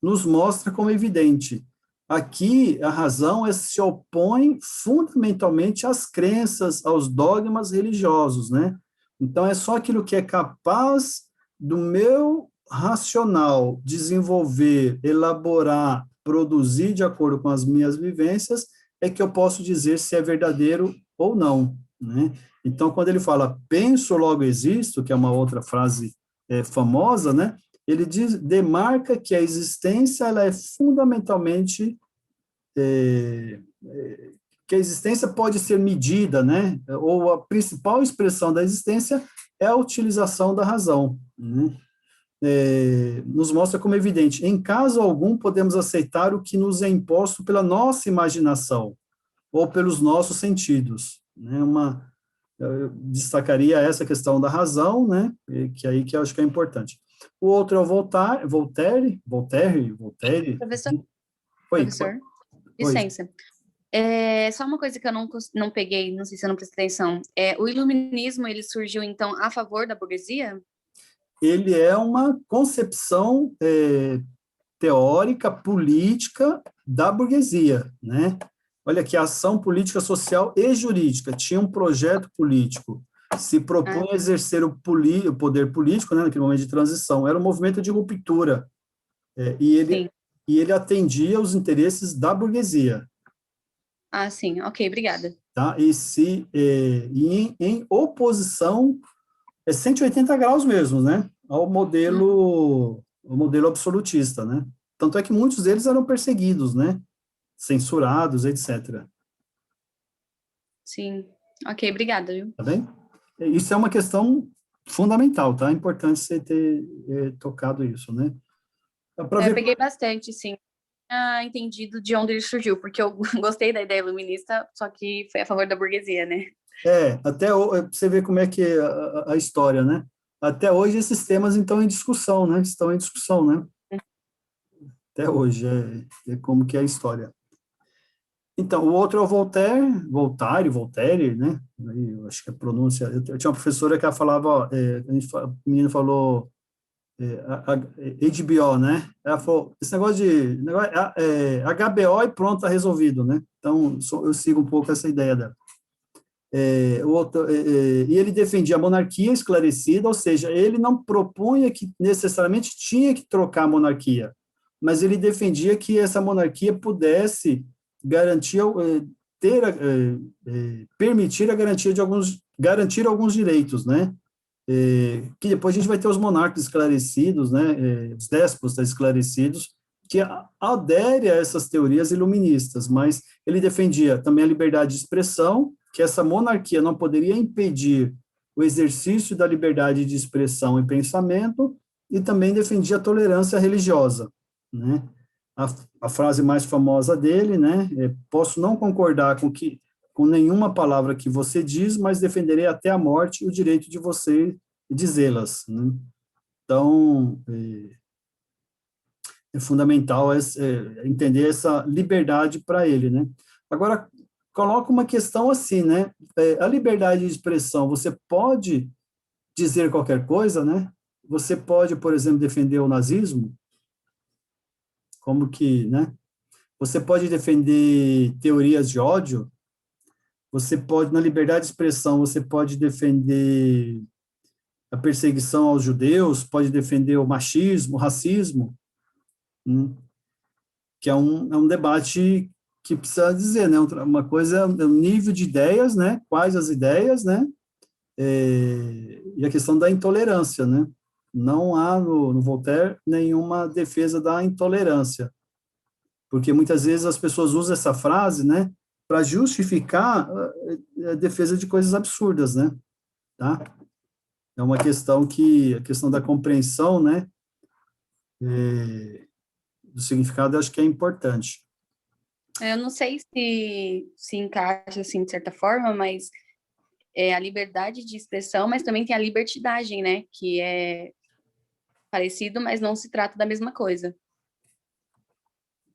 Speaker 1: nos mostra como evidente. Aqui, a razão se opõe fundamentalmente às crenças, aos dogmas religiosos, né? Então, é só aquilo que é capaz do meu racional desenvolver, elaborar, produzir de acordo com as minhas vivências, é que eu posso dizer se é verdadeiro ou não, né? Então, quando ele fala penso, logo existo, que é uma outra frase famosa, né? Ele demarca que a existência ela é fundamentalmente que a existência pode ser medida, né? Ou a principal expressão da existência é a utilização da razão, né? Nos mostra como evidente. Em caso algum, podemos aceitar o que nos é imposto pela nossa imaginação ou pelos nossos sentidos, né? Eu destacaria essa questão da razão, né? Que eu acho que é importante. O outro é o Voltaire.
Speaker 3: Professor,
Speaker 1: Oi,
Speaker 3: professor,
Speaker 1: oi.
Speaker 3: licença. Só uma coisa que eu não peguei, não sei se eu não prestei atenção. O iluminismo, ele surgiu, então, a favor da burguesia?
Speaker 1: Ele é uma concepção teórica, política da burguesia, né? Olha aqui, ação política, social e jurídica. Tinha um projeto político, se propunha a exercer o poder político, né, naquele momento de transição. Era um movimento de ruptura,
Speaker 3: Sim.
Speaker 1: e ele atendia os interesses da burguesia.
Speaker 3: Ah, sim. Ok, obrigada.
Speaker 1: Tá? Em oposição, 180 graus mesmo, né, ao modelo absolutista, né? Tanto é que muitos deles eram perseguidos, né, censurados, etc.
Speaker 3: Sim. Ok, obrigada, viu?
Speaker 1: Tá bem? Isso é uma questão fundamental, tá? É importante você ter tocado isso, né? Para ver.
Speaker 3: Peguei bastante, sim. Entendido de onde ele surgiu, porque eu gostei da ideia iluminista, só que foi a favor da burguesia, né?
Speaker 1: Até você ver como é que é a história, né? Até hoje esses temas estão em discussão, né? Estão em discussão, né? Até hoje é como que é a história. Então, o outro é o Voltaire, né? Eu acho que a pronúncia. Eu tinha uma professora que ela falava, a menina falou HBO, né? Ela falou, esse negócio HBO e pronto, tá resolvido, né? Então, eu sigo um pouco essa ideia dela. E ele defendia a monarquia esclarecida, ou seja, ele não propunha que necessariamente tinha que trocar a monarquia, mas ele defendia que essa monarquia pudesse garantir, permitir a garantir alguns direitos, né? Que depois a gente vai ter os monarcas esclarecidos, né? Os déspotas esclarecidos, que adere a essas teorias iluministas, mas ele defendia também a liberdade de expressão, que essa monarquia não poderia impedir o exercício da liberdade de expressão e pensamento, e também defendia a tolerância religiosa, né? A frase mais famosa dele, né? Posso não concordar com nenhuma palavra que você diz, mas defenderei até a morte o direito de você dizê-las, né? Então, é fundamental entender essa liberdade para ele, né? Agora, coloca uma questão assim, né? A liberdade de expressão, você pode dizer qualquer coisa, né? Você pode, por exemplo, defender o nazismo, como que, né? Você pode defender teorias de ódio, você pode, na liberdade de expressão, você pode defender a perseguição aos judeus, pode defender o machismo, o racismo, né? Que é um debate que precisa dizer, né? Uma coisa é o nível de ideias, né? Quais as ideias, né? E a questão da intolerância, né? Não há no Voltaire nenhuma defesa da intolerância, porque muitas vezes as pessoas usam essa frase, né, para justificar a defesa de coisas absurdas, né? Tá? É uma questão a questão da compreensão, né, do significado, eu acho que é importante.
Speaker 3: Eu não sei se encaixa, assim, de certa forma, mas é a liberdade de expressão, mas também tem a libertinagem, né? Que é parecido, mas não se trata da mesma coisa.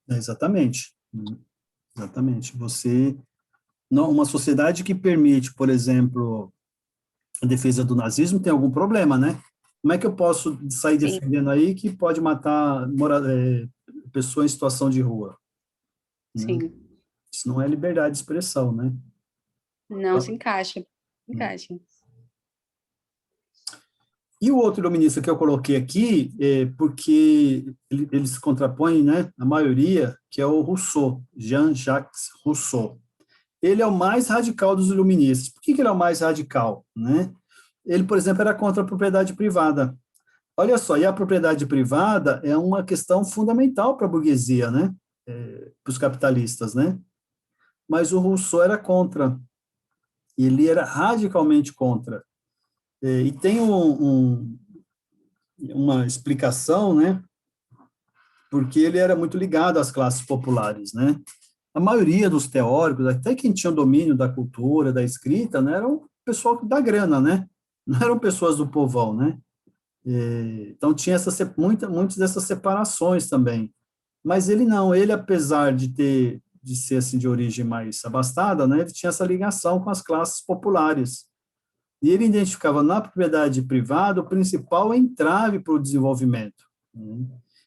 Speaker 1: Exatamente. Exatamente. Uma sociedade que permite, por exemplo, a defesa do nazismo tem algum problema, né? Como é que eu posso sair
Speaker 3: Sim.
Speaker 1: defendendo aí que pode matar pessoa em situação de rua?
Speaker 3: Sim.
Speaker 1: Né? Isso não é liberdade de expressão, né?
Speaker 3: Não se encaixa. Encaixa.
Speaker 1: E o outro iluminista que eu coloquei aqui, porque ele se contrapõe, né, a maioria, que é o Rousseau, Jean-Jacques Rousseau. Ele é o mais radical dos iluministas. Por que ele é o mais radical, né? Ele, por exemplo, era contra a propriedade privada. Olha só, e a propriedade privada é uma questão fundamental para a burguesia, né? Para os capitalistas, né? Mas o Rousseau era contra. Ele era radicalmente contra. E tem uma explicação, né? Porque ele era muito ligado às classes populares, né? A maioria dos teóricos, até quem tinha domínio da cultura, da escrita, né, eram pessoal da grana, né? Não eram pessoas do povão, né? Então tinha muitas dessas separações também. Mas ele não, ele apesar de ser assim de origem mais abastada, né, ele tinha essa ligação com as classes populares. E ele identificava na propriedade privada o principal entrave para o desenvolvimento, né?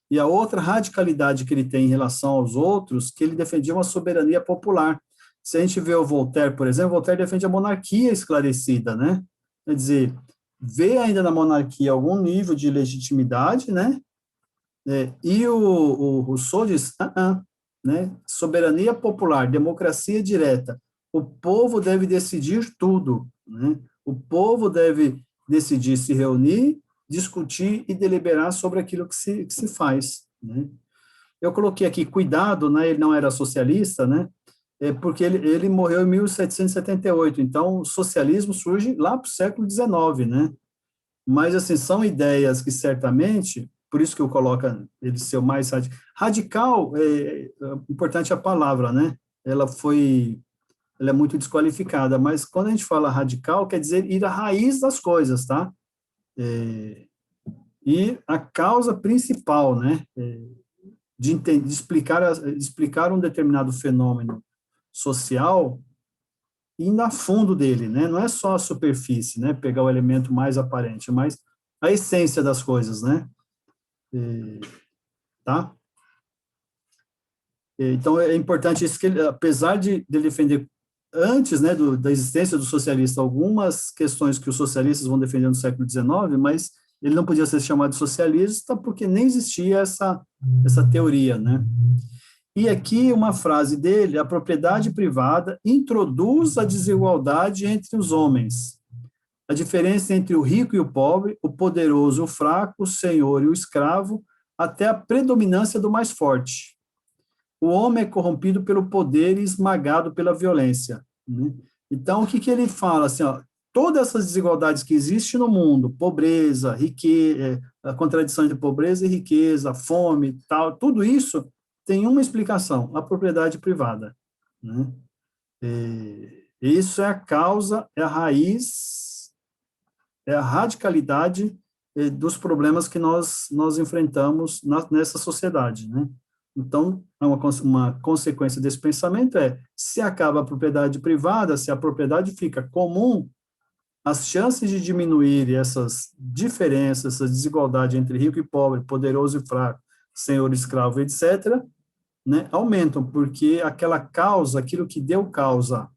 Speaker 1: E a outra radicalidade que ele tem em relação aos outros, que ele defendia uma soberania popular. Se a gente vê o Voltaire, por exemplo, Voltaire defende a monarquia esclarecida, né? Quer dizer, vê ainda na monarquia algum nível de legitimidade, né? E o Rousseau diz, né? Soberania popular, democracia direta. O povo deve decidir tudo, né? O povo deve decidir se reunir, discutir e deliberar sobre aquilo que se faz, né? Eu coloquei aqui, cuidado, né? Ele não era socialista, né? Porque ele morreu em 1778, então o socialismo surge lá para o século XIX, né? Mas, assim, são ideias que certamente, por isso que eu coloco ele ser o mais radical, importante a palavra, né? Ela é muito desqualificada, mas quando a gente fala radical, quer dizer ir à raiz das coisas, tá? E a causa principal, né? De explicar um determinado fenômeno social indo a fundo dele, né? Não é só a superfície, né? Pegar o elemento mais aparente, mas a essência das coisas, né? Tá? Então, é importante isso que ele, apesar de defender antes, né, da existência do socialista, algumas questões que os socialistas vão defender no século XIX, mas ele não podia ser chamado de socialista porque nem existia essa teoria, né? E aqui uma frase dele, a propriedade privada introduz a desigualdade entre os homens. A diferença entre o rico e o pobre, o poderoso e o fraco, o senhor e o escravo, até a predominância do mais forte. O homem é corrompido pelo poder e esmagado pela violência, né? Então, o que ele fala? Assim, ó, todas essas desigualdades que existem no mundo, pobreza, riqueza, a contradição entre pobreza e riqueza, fome, tal, tudo isso tem uma explicação, a propriedade privada, né? Isso é a causa, é a raiz, é a radicalidade dos problemas que nós enfrentamos nessa sociedade, né? Então, uma consequência desse pensamento se acaba a propriedade privada, se a propriedade fica comum, as chances de diminuir essas diferenças, essa desigualdade entre rico e pobre, poderoso e fraco, senhor e escravo, etc., né, aumentam, porque aquela causa, aquilo que deu causa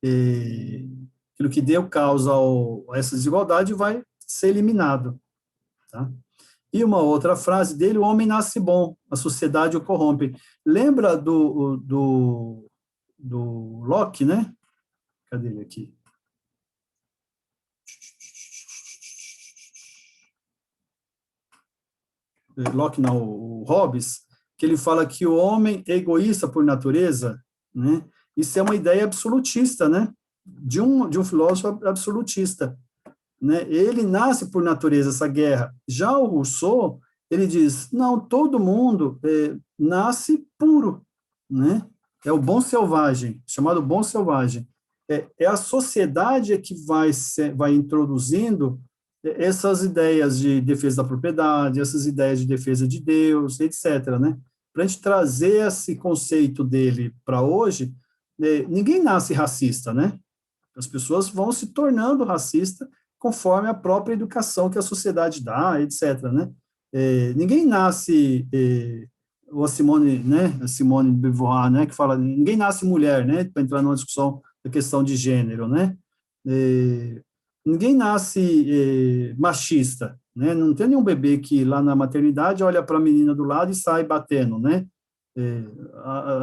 Speaker 1: aquilo que deu causa a essa desigualdade vai ser eliminado, tá? E uma outra frase dele, o homem nasce bom, a sociedade o corrompe. Lembra do Locke, né? Cadê ele aqui? Locke não, o Hobbes, que ele fala que o homem é egoísta por natureza, né? Isso é uma ideia absolutista, né? De um filósofo absolutista, né? Ele nasce por natureza essa guerra. Já o Rousseau, ele diz, não, todo mundo nasce puro, né? É o bom selvagem, chamado bom selvagem. É a sociedade que vai introduzindo essas ideias de defesa da propriedade, essas ideias de defesa de Deus, etc., né? Para a gente trazer esse conceito dele para hoje, ninguém nasce racista, né? As pessoas vão se tornando racistas conforme a própria educação que a sociedade dá, etc., né? Ninguém nasce, a Simone, né? A Simone de Beauvoir, né? Que fala, ninguém nasce mulher, né? Para entrar numa discussão da questão de gênero, né? Ninguém nasce machista, né? Não tem nenhum bebê que lá na maternidade olha para a menina do lado e sai batendo, né?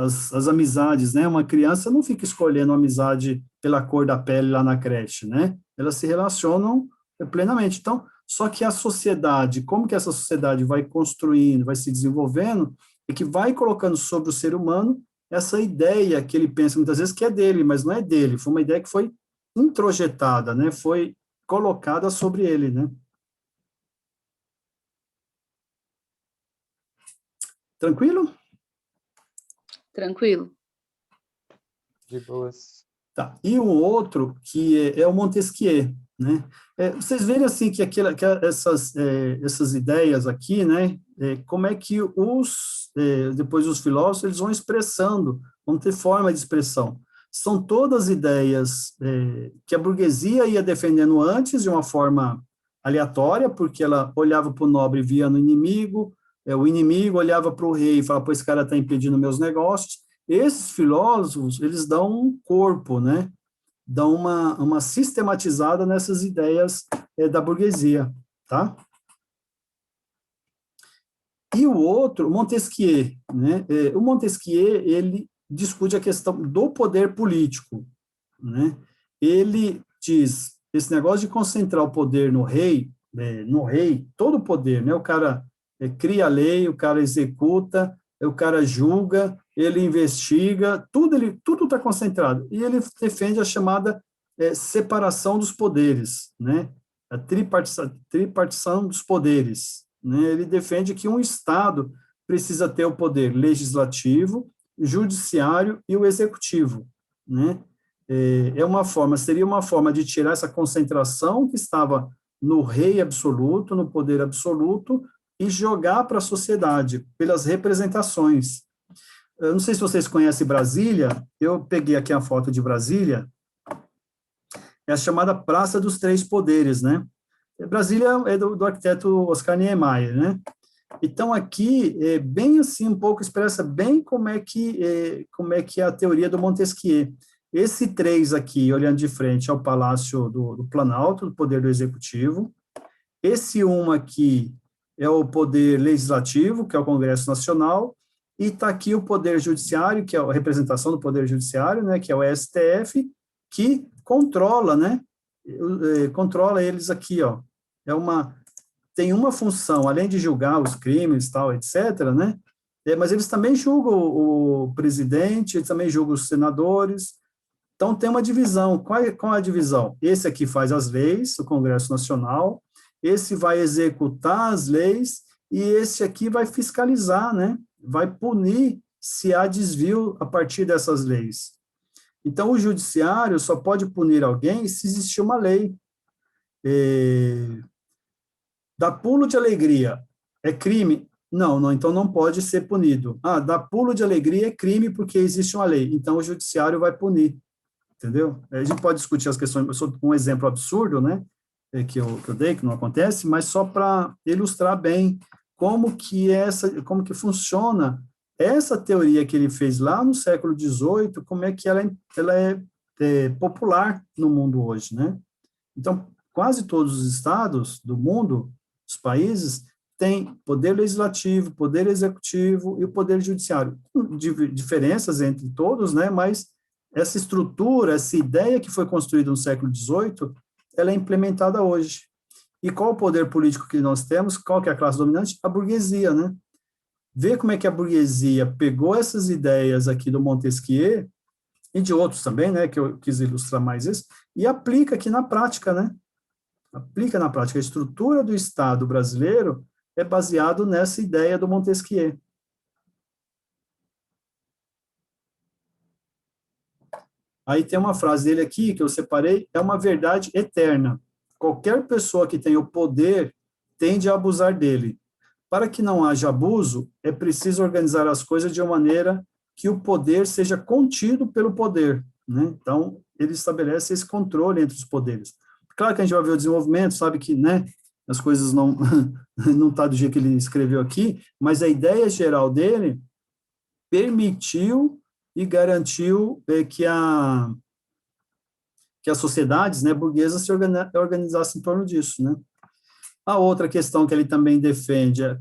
Speaker 1: As amizades, né? Uma criança não fica escolhendo amizade pela cor da pele lá na creche, né? Elas se relacionam plenamente. Então, só que a sociedade, como que essa sociedade vai construindo, vai se desenvolvendo, é que vai colocando sobre o ser humano essa ideia que ele pensa muitas vezes que é dele, mas não é dele, foi uma ideia que foi introjetada, né? Foi colocada sobre ele, né? Tranquilo?
Speaker 3: Tranquilo.
Speaker 2: De boas.
Speaker 1: Tá. E um outro que é o Montesquieu, né? Vocês veem assim que essas ideias aqui, né? Como é que depois os filósofos eles vão expressando, vão ter forma de expressão. São todas ideias que a burguesia ia defendendo antes de uma forma aleatória, porque ela olhava para o nobre e via no inimigo, o inimigo olhava para o rei e falava, pô, esse cara está impedindo meus negócios. Esses filósofos, eles dão um corpo, né? Dão uma sistematizada nessas ideias da burguesia, tá? E o outro, Montesquieu, né? O Montesquieu, ele discute a questão do poder político, né? Ele diz, esse negócio de concentrar o poder no rei, todo o poder, né? O cara cria a lei, o cara executa, o cara julga, ele investiga, tudo está concentrado. E ele defende a chamada separação dos poderes, né? A tripartição dos poderes, né? Ele defende que um Estado precisa ter o poder legislativo, judiciário e o executivo, né? Seria uma forma de tirar essa concentração que estava no rei absoluto, no poder absoluto, e jogar para a sociedade, pelas representações. Eu não sei se vocês conhecem Brasília, eu peguei aqui a foto de Brasília, é a chamada Praça dos Três Poderes, né? Brasília é do arquiteto Oscar Niemeyer, né? Então, aqui, bem assim, um pouco expressa bem como é que é a teoria do Montesquieu. Esse 3 aqui, olhando de frente ao Palácio do Planalto, do Poder do Executivo. Esse 1 aqui é o Poder Legislativo, que é o Congresso Nacional, e está aqui o Poder Judiciário, que é a representação do Poder Judiciário, né, que é o STF, que controla, né, controla eles aqui, ó. Tem uma função, além de julgar os crimes, tal, etc., né, mas eles também julgam o presidente, eles também julgam os senadores. Então, tem uma divisão. Qual é a divisão? Esse aqui faz as leis, o Congresso Nacional, esse vai executar as leis, e esse aqui vai fiscalizar, né? Vai punir se há desvio a partir dessas leis. Então, o judiciário só pode punir alguém se existir uma lei. Dar pulo de alegria é crime? Não, então não pode ser punido. Dar pulo de alegria é crime porque existe uma lei, então o judiciário vai punir, entendeu? A gente pode discutir as questões, eu sou um exemplo absurdo, né, que eu dei, que não acontece, mas só para ilustrar bem como que funciona essa teoria que ele fez lá no século XVIII, como é que ela é popular no mundo hoje, né? Então, quase todos os estados do mundo, os países, têm poder legislativo, poder executivo e o poder judiciário. Diferenças entre todos, né? Mas essa estrutura, essa ideia que foi construída no século XVIII, ela é implementada hoje. E qual o poder político que nós temos? Qual que é a classe dominante? A burguesia, né? Ver como é que a burguesia pegou essas ideias aqui do Montesquieu e de outros também, né, que eu quis ilustrar mais isso, e aplica aqui na prática, né? Aplica na prática. A estrutura do Estado brasileiro é baseado nessa ideia do Montesquieu. Aí tem uma frase dele aqui, que eu separei, é uma verdade eterna. Qualquer pessoa que tenha o poder tende a abusar dele. Para que não haja abuso, é preciso organizar as coisas de uma maneira que o poder seja contido pelo poder, né? Então, ele estabelece esse controle entre os poderes. Claro que a gente vai ver o desenvolvimento, sabe que, né, as coisas não não tá do jeito que ele escreveu aqui, mas a ideia geral dele permitiu e garantiu que as sociedades, né, burguesas se organizassem em torno disso, né? A outra questão que ele também defende é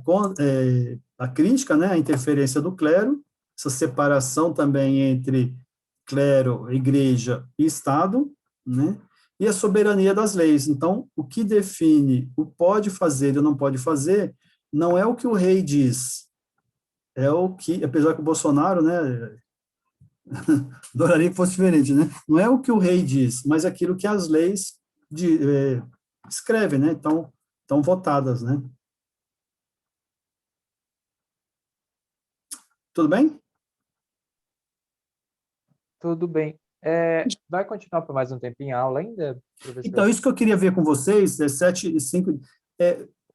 Speaker 1: a crítica, né, a interferência do clero, essa separação também entre clero, igreja e Estado, né, e a soberania das leis. Então, o que define o pode fazer e o não pode fazer não é o que o rei diz, é o que, apesar que o Bolsonaro, né, adoraria que fosse diferente, né, não é o que o rei diz, mas aquilo que as leis escrevem, né, então, estão votadas, né. Tudo bem?
Speaker 2: Tudo bem. Vai continuar por mais um tempinho a aula ainda, professor?
Speaker 1: Então, isso que eu queria ver com vocês, 7:05,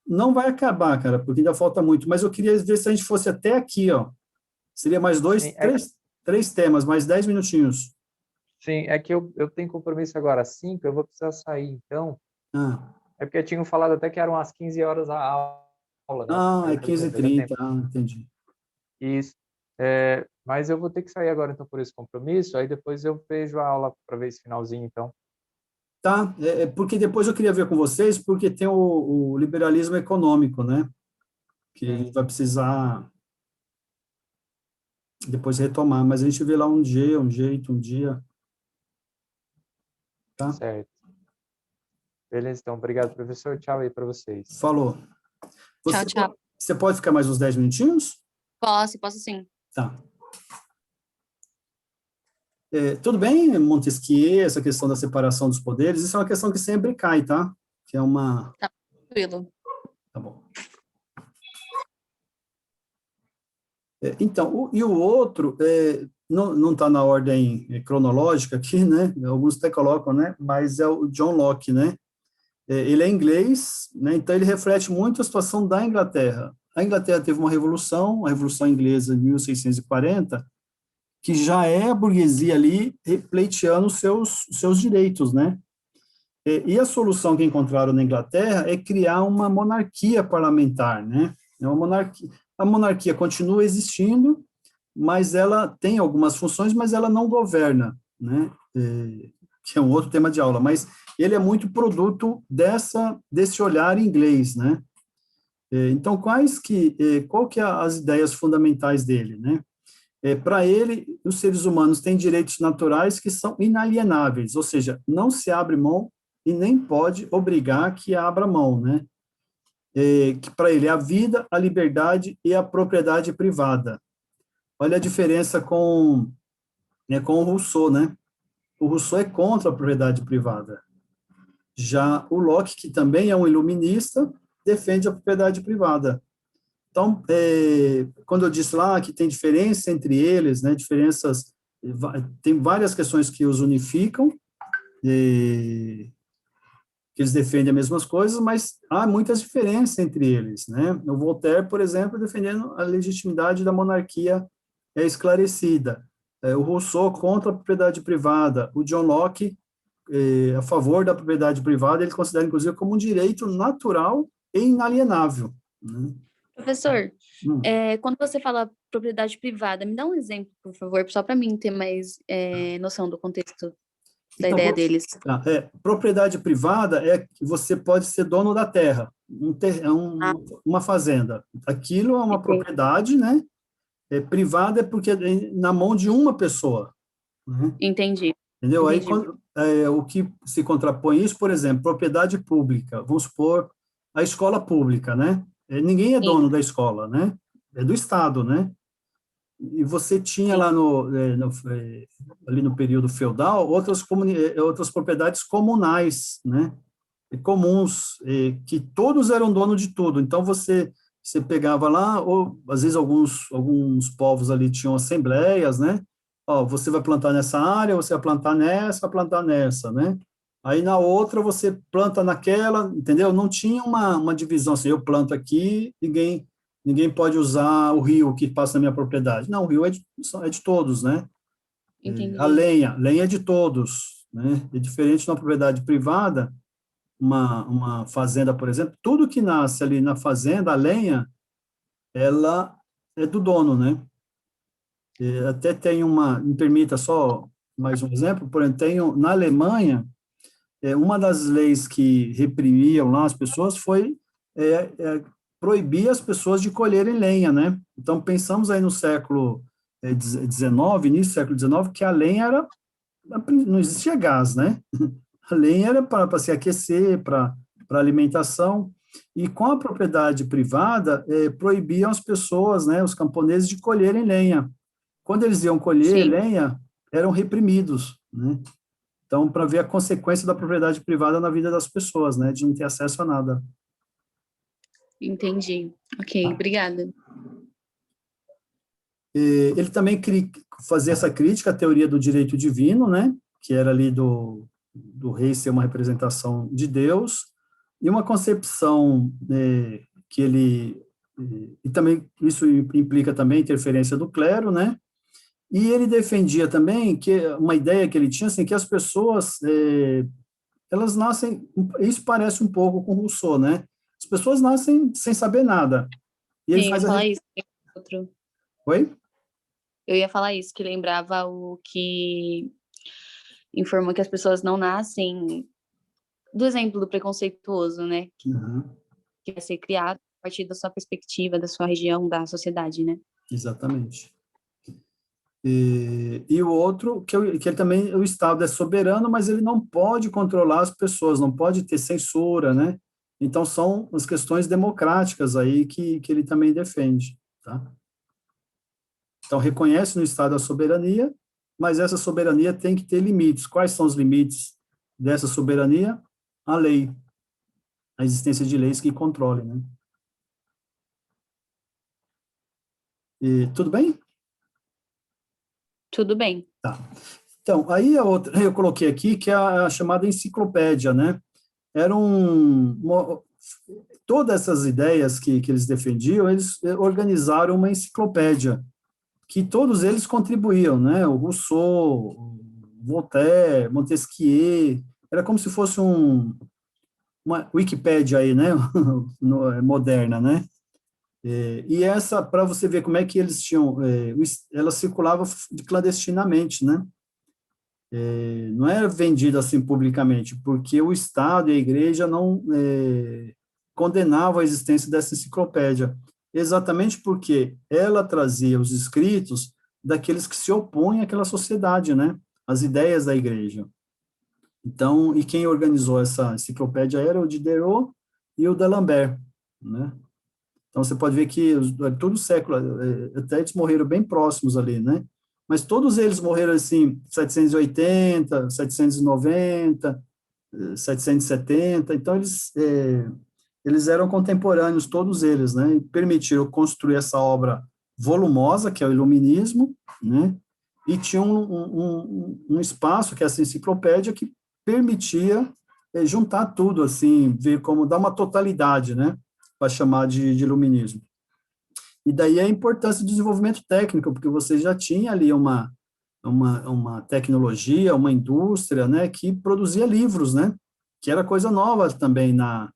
Speaker 1: não vai acabar, cara, porque ainda falta muito, mas eu queria ver se a gente fosse até aqui, ó. Seria mais
Speaker 2: Sim,
Speaker 1: três temas, mais 10 minutinhos.
Speaker 2: Sim, é que eu tenho compromisso agora às 5, eu vou precisar sair, então.
Speaker 1: Ah,
Speaker 2: É porque tinham falado até que eram às 15 horas a aula, né? Aí
Speaker 1: é
Speaker 2: eu falei que não ia dar
Speaker 1: 15:30,
Speaker 2: tempo.
Speaker 1: Entendi.
Speaker 2: Isso. Mas eu vou ter que sair agora, então, por esse compromisso, aí depois eu vejo a aula para ver esse finalzinho, então.
Speaker 1: Tá, porque depois eu queria ver com vocês, porque tem o liberalismo econômico, né, que a gente vai precisar depois retomar, mas a gente vê lá um jeito, um dia, tá?
Speaker 2: Certo. Beleza, então. Obrigado, professor. Tchau aí para vocês.
Speaker 1: Falou.
Speaker 3: Tchau.
Speaker 1: Você pode ficar mais uns 10 minutinhos?
Speaker 3: Posso sim.
Speaker 1: Tá. Tudo bem, Montesquieu, essa questão da separação dos poderes, isso é uma questão que sempre cai, tá? Que é uma...
Speaker 3: Tá, tranquilo.
Speaker 1: Tá bom. Então, e o outro, não está na ordem cronológica aqui, né? Alguns até colocam, né? Mas é o John Locke, né? Ele é inglês, né? Então ele reflete muito a situação da Inglaterra. A Inglaterra teve uma revolução, a Revolução Inglesa de 1640, que já é a burguesia ali pleiteando os seus direitos, né? E a solução que encontraram na Inglaterra é criar uma monarquia parlamentar, né? A monarquia continua existindo, mas ela tem algumas funções, mas ela não governa, né? Que é um outro tema de aula, mas ele é muito produto desse olhar inglês, né? Então, qual que é as ideias fundamentais dele, né? Para ele, os seres humanos têm direitos naturais que são inalienáveis, ou seja, não se abre mão e nem pode obrigar que abra mão, né? Que para ele é a vida, a liberdade e a propriedade privada. Olha a diferença com o Rousseau, né? O Rousseau é contra a propriedade privada. Já o Locke, que também é um iluminista, defende a propriedade privada. Então, quando eu disse lá que tem diferença entre eles, né, tem várias questões que os unificam, que eles defendem as mesmas coisas, mas há muitas diferenças entre eles, né? O Voltaire, por exemplo, defendendo a legitimidade da monarquia esclarecida. O Rousseau contra a propriedade privada. O John Locke a favor da propriedade privada, ele considera, inclusive, como um direito natural e inalienável, né?
Speaker 3: Professor, quando você fala propriedade privada, me dá um exemplo, por favor, só para mim ter mais noção do contexto. da
Speaker 1: Então,
Speaker 3: ideia deles.
Speaker 1: propriedade privada é que você pode ser dono da terra,
Speaker 3: Ah,
Speaker 1: uma fazenda. Aquilo é uma
Speaker 3: entendi.
Speaker 1: propriedade, né? Privada é porque é na mão de uma pessoa, né?
Speaker 3: Entendi.
Speaker 1: Entendeu? Aí,
Speaker 3: Entendi.
Speaker 1: o que se contrapõe isso, por exemplo, propriedade pública. Vamos supor a escola pública, né? Ninguém é
Speaker 3: Sim,
Speaker 1: dono da escola, né? É do Estado, né? E você tinha
Speaker 3: sim,
Speaker 1: lá ali no período feudal outras propriedades comunais, né? Comuns, que todos eram donos de tudo. Então você pegava lá, ou às vezes alguns povos ali tinham assembleias, né? Ó, você vai plantar nessa área, você vai plantar nessa, né? Aí na outra você planta naquela, entendeu? Não tinha uma divisão assim, eu planto aqui, ninguém pode usar o rio que passa na minha propriedade. Não, o rio é de todos, né? A
Speaker 3: entendi.
Speaker 1: lenha é de todos, né? É diferente de uma propriedade privada, uma fazenda, por exemplo, tudo que nasce ali na fazenda, a lenha, ela é do dono, né? Até tem me permita só mais um exemplo, por exemplo, na Alemanha, uma das leis que reprimiam lá as pessoas foi proibir as pessoas de colherem lenha, né? Então, pensamos aí no século XIX, início do século XIX, que a lenha não existia gás, né? A lenha era para se aquecer, para alimentação, e com a propriedade privada, proibiam as pessoas, né, os camponeses, de colherem lenha. Quando eles iam colher
Speaker 3: Sim,
Speaker 1: lenha, eram reprimidos, né? Então, para ver a consequência da propriedade privada na vida das pessoas, né, de não ter acesso a nada.
Speaker 3: entendi. Ok, obrigada.
Speaker 1: Ele também fazia essa crítica à teoria do direito divino, né, que era ali do rei ser uma representação de Deus, e uma concepção que e também isso implica também interferência do clero, né, e ele defendia também que uma ideia que ele tinha, assim, que as pessoas, elas nascem, isso parece um pouco com Rousseau, né, as pessoas nascem sem saber nada, e ele
Speaker 3: Sim, eu ia
Speaker 1: faz
Speaker 3: falar isso. Outro.
Speaker 1: Oi?
Speaker 3: Eu ia falar isso, que lembrava o que informou que as pessoas não nascem do exemplo do preconceituoso, né?
Speaker 1: Uhum.
Speaker 3: Que vai ser criado a partir da sua perspectiva, da sua região, da sociedade, né?
Speaker 1: Exatamente. E o outro, que ele também, o Estado é soberano, mas ele não pode controlar as pessoas, não pode ter censura, né? Então, são as questões democráticas aí que ele também defende, tá? Então, reconhece no Estado a soberania, mas essa soberania tem que ter limites. Quais são os limites dessa soberania? A lei, a existência de leis que controlem, né? Tudo bem?
Speaker 3: Tudo bem.
Speaker 1: Tá. Então, aí a outra, eu coloquei aqui, que é a chamada enciclopédia, né? Todas essas ideias que eles defendiam, eles organizaram uma enciclopédia, que todos eles contribuíam, né? O Rousseau, o Voltaire, Montesquieu, era como se fosse uma Wikipédia aí, né? Moderna, né? E essa, para você ver como é que eles tinham, ela circulava clandestinamente, né? Não era vendida assim publicamente, porque o Estado e a Igreja não condenavam a existência dessa enciclopédia, exatamente porque ela trazia os escritos daqueles que se opõem àquela sociedade, né? As ideias da Igreja. Então, e quem organizou essa enciclopédia era o Diderot e o D'Alembert, né? Então, você pode ver que todo o século, até eles morreram bem próximos ali, né? Mas todos eles morreram, assim, 780, 790, 770, então eles eram contemporâneos, todos eles, né? E permitiram construir essa obra volumosa, que é o Iluminismo, né? E tinha um espaço, que é essa enciclopédia, que permitia juntar tudo, assim, ver como dar uma totalidade, né? Para chamar de iluminismo. E daí a importância do desenvolvimento técnico, porque você já tinha ali uma tecnologia, uma indústria, né, que produzia livros, né, que era coisa nova também na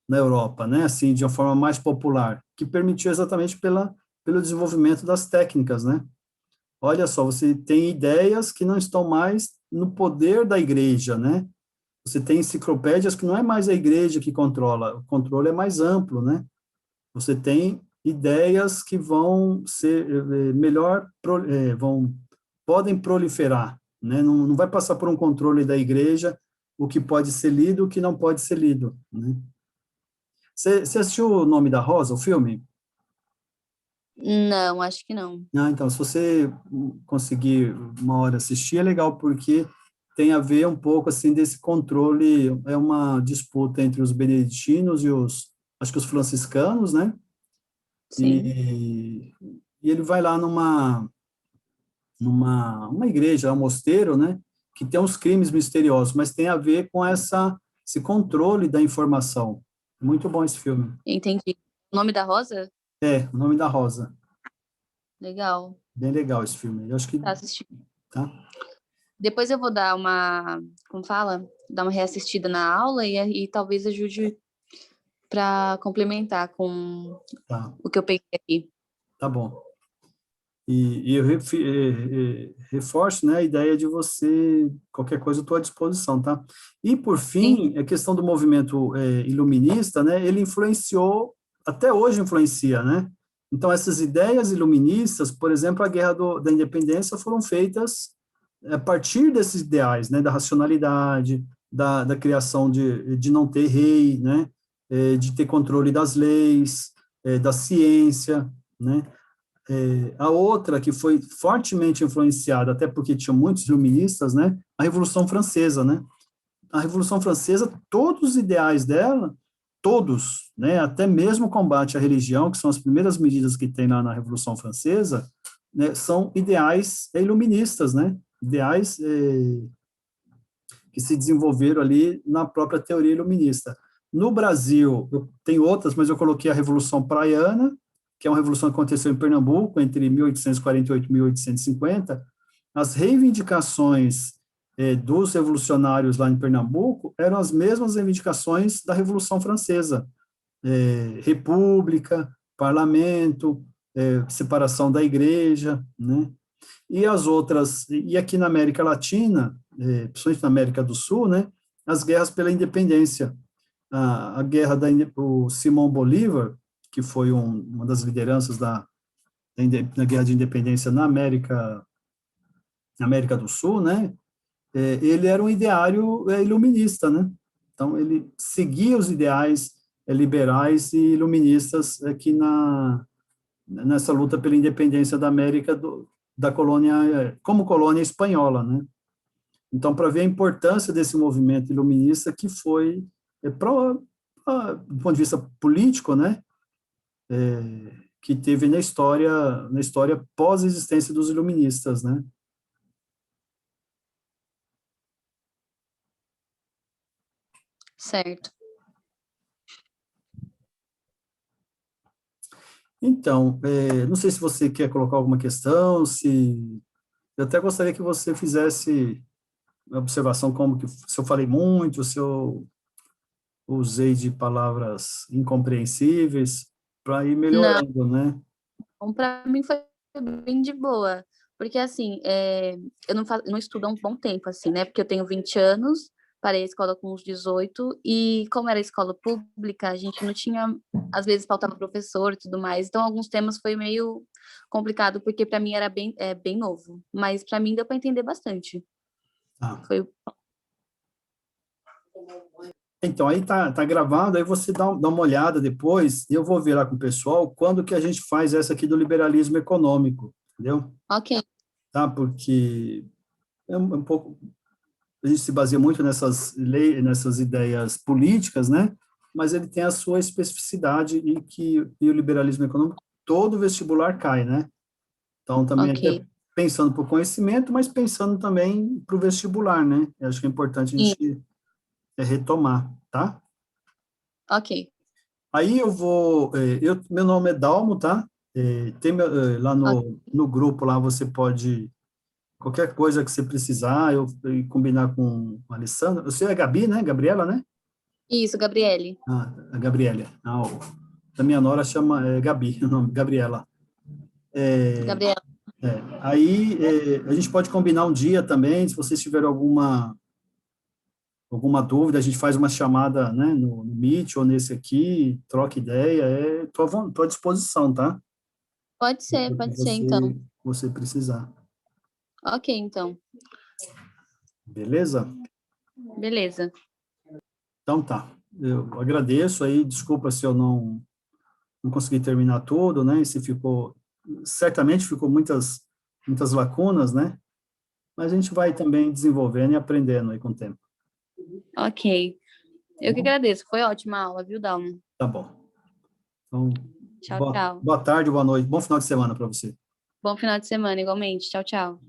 Speaker 1: Europa, né, assim, de uma forma mais popular, que permitiu exatamente pelo desenvolvimento das técnicas, né. olha só, você tem ideias que não estão mais no poder da igreja, né? Você tem enciclopédias que não é mais a igreja que controla, o controle é mais amplo, né? Você tem ideias que vão ser podem proliferar, né? Não vai passar por um controle da igreja o que pode ser lido, o que não pode ser lido, né? Você assistiu O Nome da Rosa, o filme?
Speaker 3: Não, acho que não.
Speaker 1: Ah, então, se você conseguir uma hora assistir, é legal, porque tem a ver um pouco, assim, desse controle, é uma disputa entre os beneditinos e acho que os franciscanos, né?
Speaker 3: Sim,
Speaker 1: E, e ele vai lá numa igreja, um mosteiro, né? Que tem uns crimes misteriosos, mas tem a ver com esse controle da informação. Muito bom esse filme.
Speaker 3: entendi. O Nome da Rosa?
Speaker 1: É, O Nome da Rosa.
Speaker 3: Legal.
Speaker 1: Bem legal esse filme. Eu acho que,
Speaker 3: Tá assistindo.
Speaker 1: tá?
Speaker 3: Depois eu vou dar uma, como fala? Dar uma reassistida na aula e talvez ajude para complementar com
Speaker 1: Tá,
Speaker 3: o que eu peguei aqui.
Speaker 1: tá bom. E eu reforço, né, a ideia de você, qualquer coisa, eu estou à disposição, tá? E, por
Speaker 3: Sim,
Speaker 1: fim, a questão do movimento iluminista, né, ele influenciou, até hoje influencia, né? Então, essas ideias iluministas, por exemplo, a Guerra da Independência foram feitas a partir desses ideais, né, da racionalidade, da criação de não ter rei, né, de ter controle das leis, da ciência, né? A outra que foi fortemente influenciada, até porque tinha muitos iluministas, né? A Revolução Francesa, né? A Revolução Francesa, todos os ideais dela, todos, né? Até mesmo o combate à religião, que são as primeiras medidas que tem lá na Revolução Francesa, né? São ideais iluministas, né? Ideais que se desenvolveram ali na própria teoria iluminista. No Brasil, tem outras, mas eu coloquei a Revolução Praiana, que é uma revolução que aconteceu em Pernambuco entre 1848 e 1850. As reivindicações dos revolucionários lá em Pernambuco eram as mesmas reivindicações da Revolução Francesa: república, parlamento, separação da igreja, né? E as outras, e aqui na América Latina, principalmente na América do Sul, né, as guerras pela independência. A guerra o Simão Bolívar, que foi uma das lideranças da guerra de independência na América do Sul, né, ele era um ideário iluminista, né, então ele seguia os ideais liberais e iluministas aqui nessa luta pela independência da América da colônia, como colônia espanhola, né. Então, para ver a importância desse movimento iluminista que foi, do ponto de vista político, né, que teve na história pós-existência dos iluministas, né.
Speaker 3: certo.
Speaker 1: Então, não sei se você quer colocar alguma questão, eu até gostaria que você fizesse uma observação como que se eu falei muito, se eu usei de palavras incompreensíveis, para ir
Speaker 3: Não,
Speaker 1: melhorando, né?
Speaker 3: bom, para mim foi bem de boa, porque assim, eu não estudo há um bom tempo, assim, né? Porque eu tenho 20 anos, parei a escola com uns 18, e como era escola pública, a gente não tinha, às vezes faltava professor e tudo mais, então alguns temas foi meio complicado, porque para mim era bem novo, mas para mim deu para entender bastante.
Speaker 1: Tá.
Speaker 3: Foi,
Speaker 1: Então, aí tá gravado, aí você dá uma olhada depois, e eu vou ver lá com o pessoal quando que a gente faz essa aqui do liberalismo econômico, entendeu?
Speaker 3: ok,
Speaker 1: Tá? Porque é um pouco, a gente se baseia muito nessas leis, nessas ideias políticas, né? Mas ele tem a sua especificidade e o liberalismo econômico, todo vestibular cai, né? Então, também até
Speaker 3: ok,
Speaker 1: pensando para o conhecimento, mas pensando também para o vestibular, né? Eu acho que é importante a
Speaker 3: sim,
Speaker 1: gente retomar, tá?
Speaker 3: ok,
Speaker 1: Aí eu vou, meu nome é Dalmo, tá? Lá
Speaker 3: ok,
Speaker 1: no grupo lá você pode, qualquer coisa que você precisar, eu combinar com a Alessandra. Você é a Gabi, né? Gabriela, né?
Speaker 3: isso, Gabriele,
Speaker 1: Ah, a Gabriela. Da minha nora chama Gabi, o nome, Gabriela.
Speaker 3: Gabriela,
Speaker 1: Aí, a gente pode combinar um dia também, se vocês tiverem alguma dúvida, a gente faz uma chamada, né, no Meet ou nesse aqui, troca ideia, tô à disposição, tá?
Speaker 3: Pode ser, então.
Speaker 1: Você precisar.
Speaker 3: Ok, então.
Speaker 1: Beleza?
Speaker 3: Beleza.
Speaker 1: Então tá. Eu agradeço aí, desculpa se eu não consegui terminar tudo, né? Se certamente ficou muitas lacunas, né? Mas a gente vai também desenvolvendo e aprendendo aí com o tempo.
Speaker 3: Ok. Eu que agradeço. Foi ótima a aula, viu, Dalmo?
Speaker 1: Tá bom. Então,
Speaker 3: Tchau, tchau.
Speaker 1: boa tarde, boa noite, bom final de semana para você.
Speaker 3: Bom final de semana, igualmente. Tchau, tchau.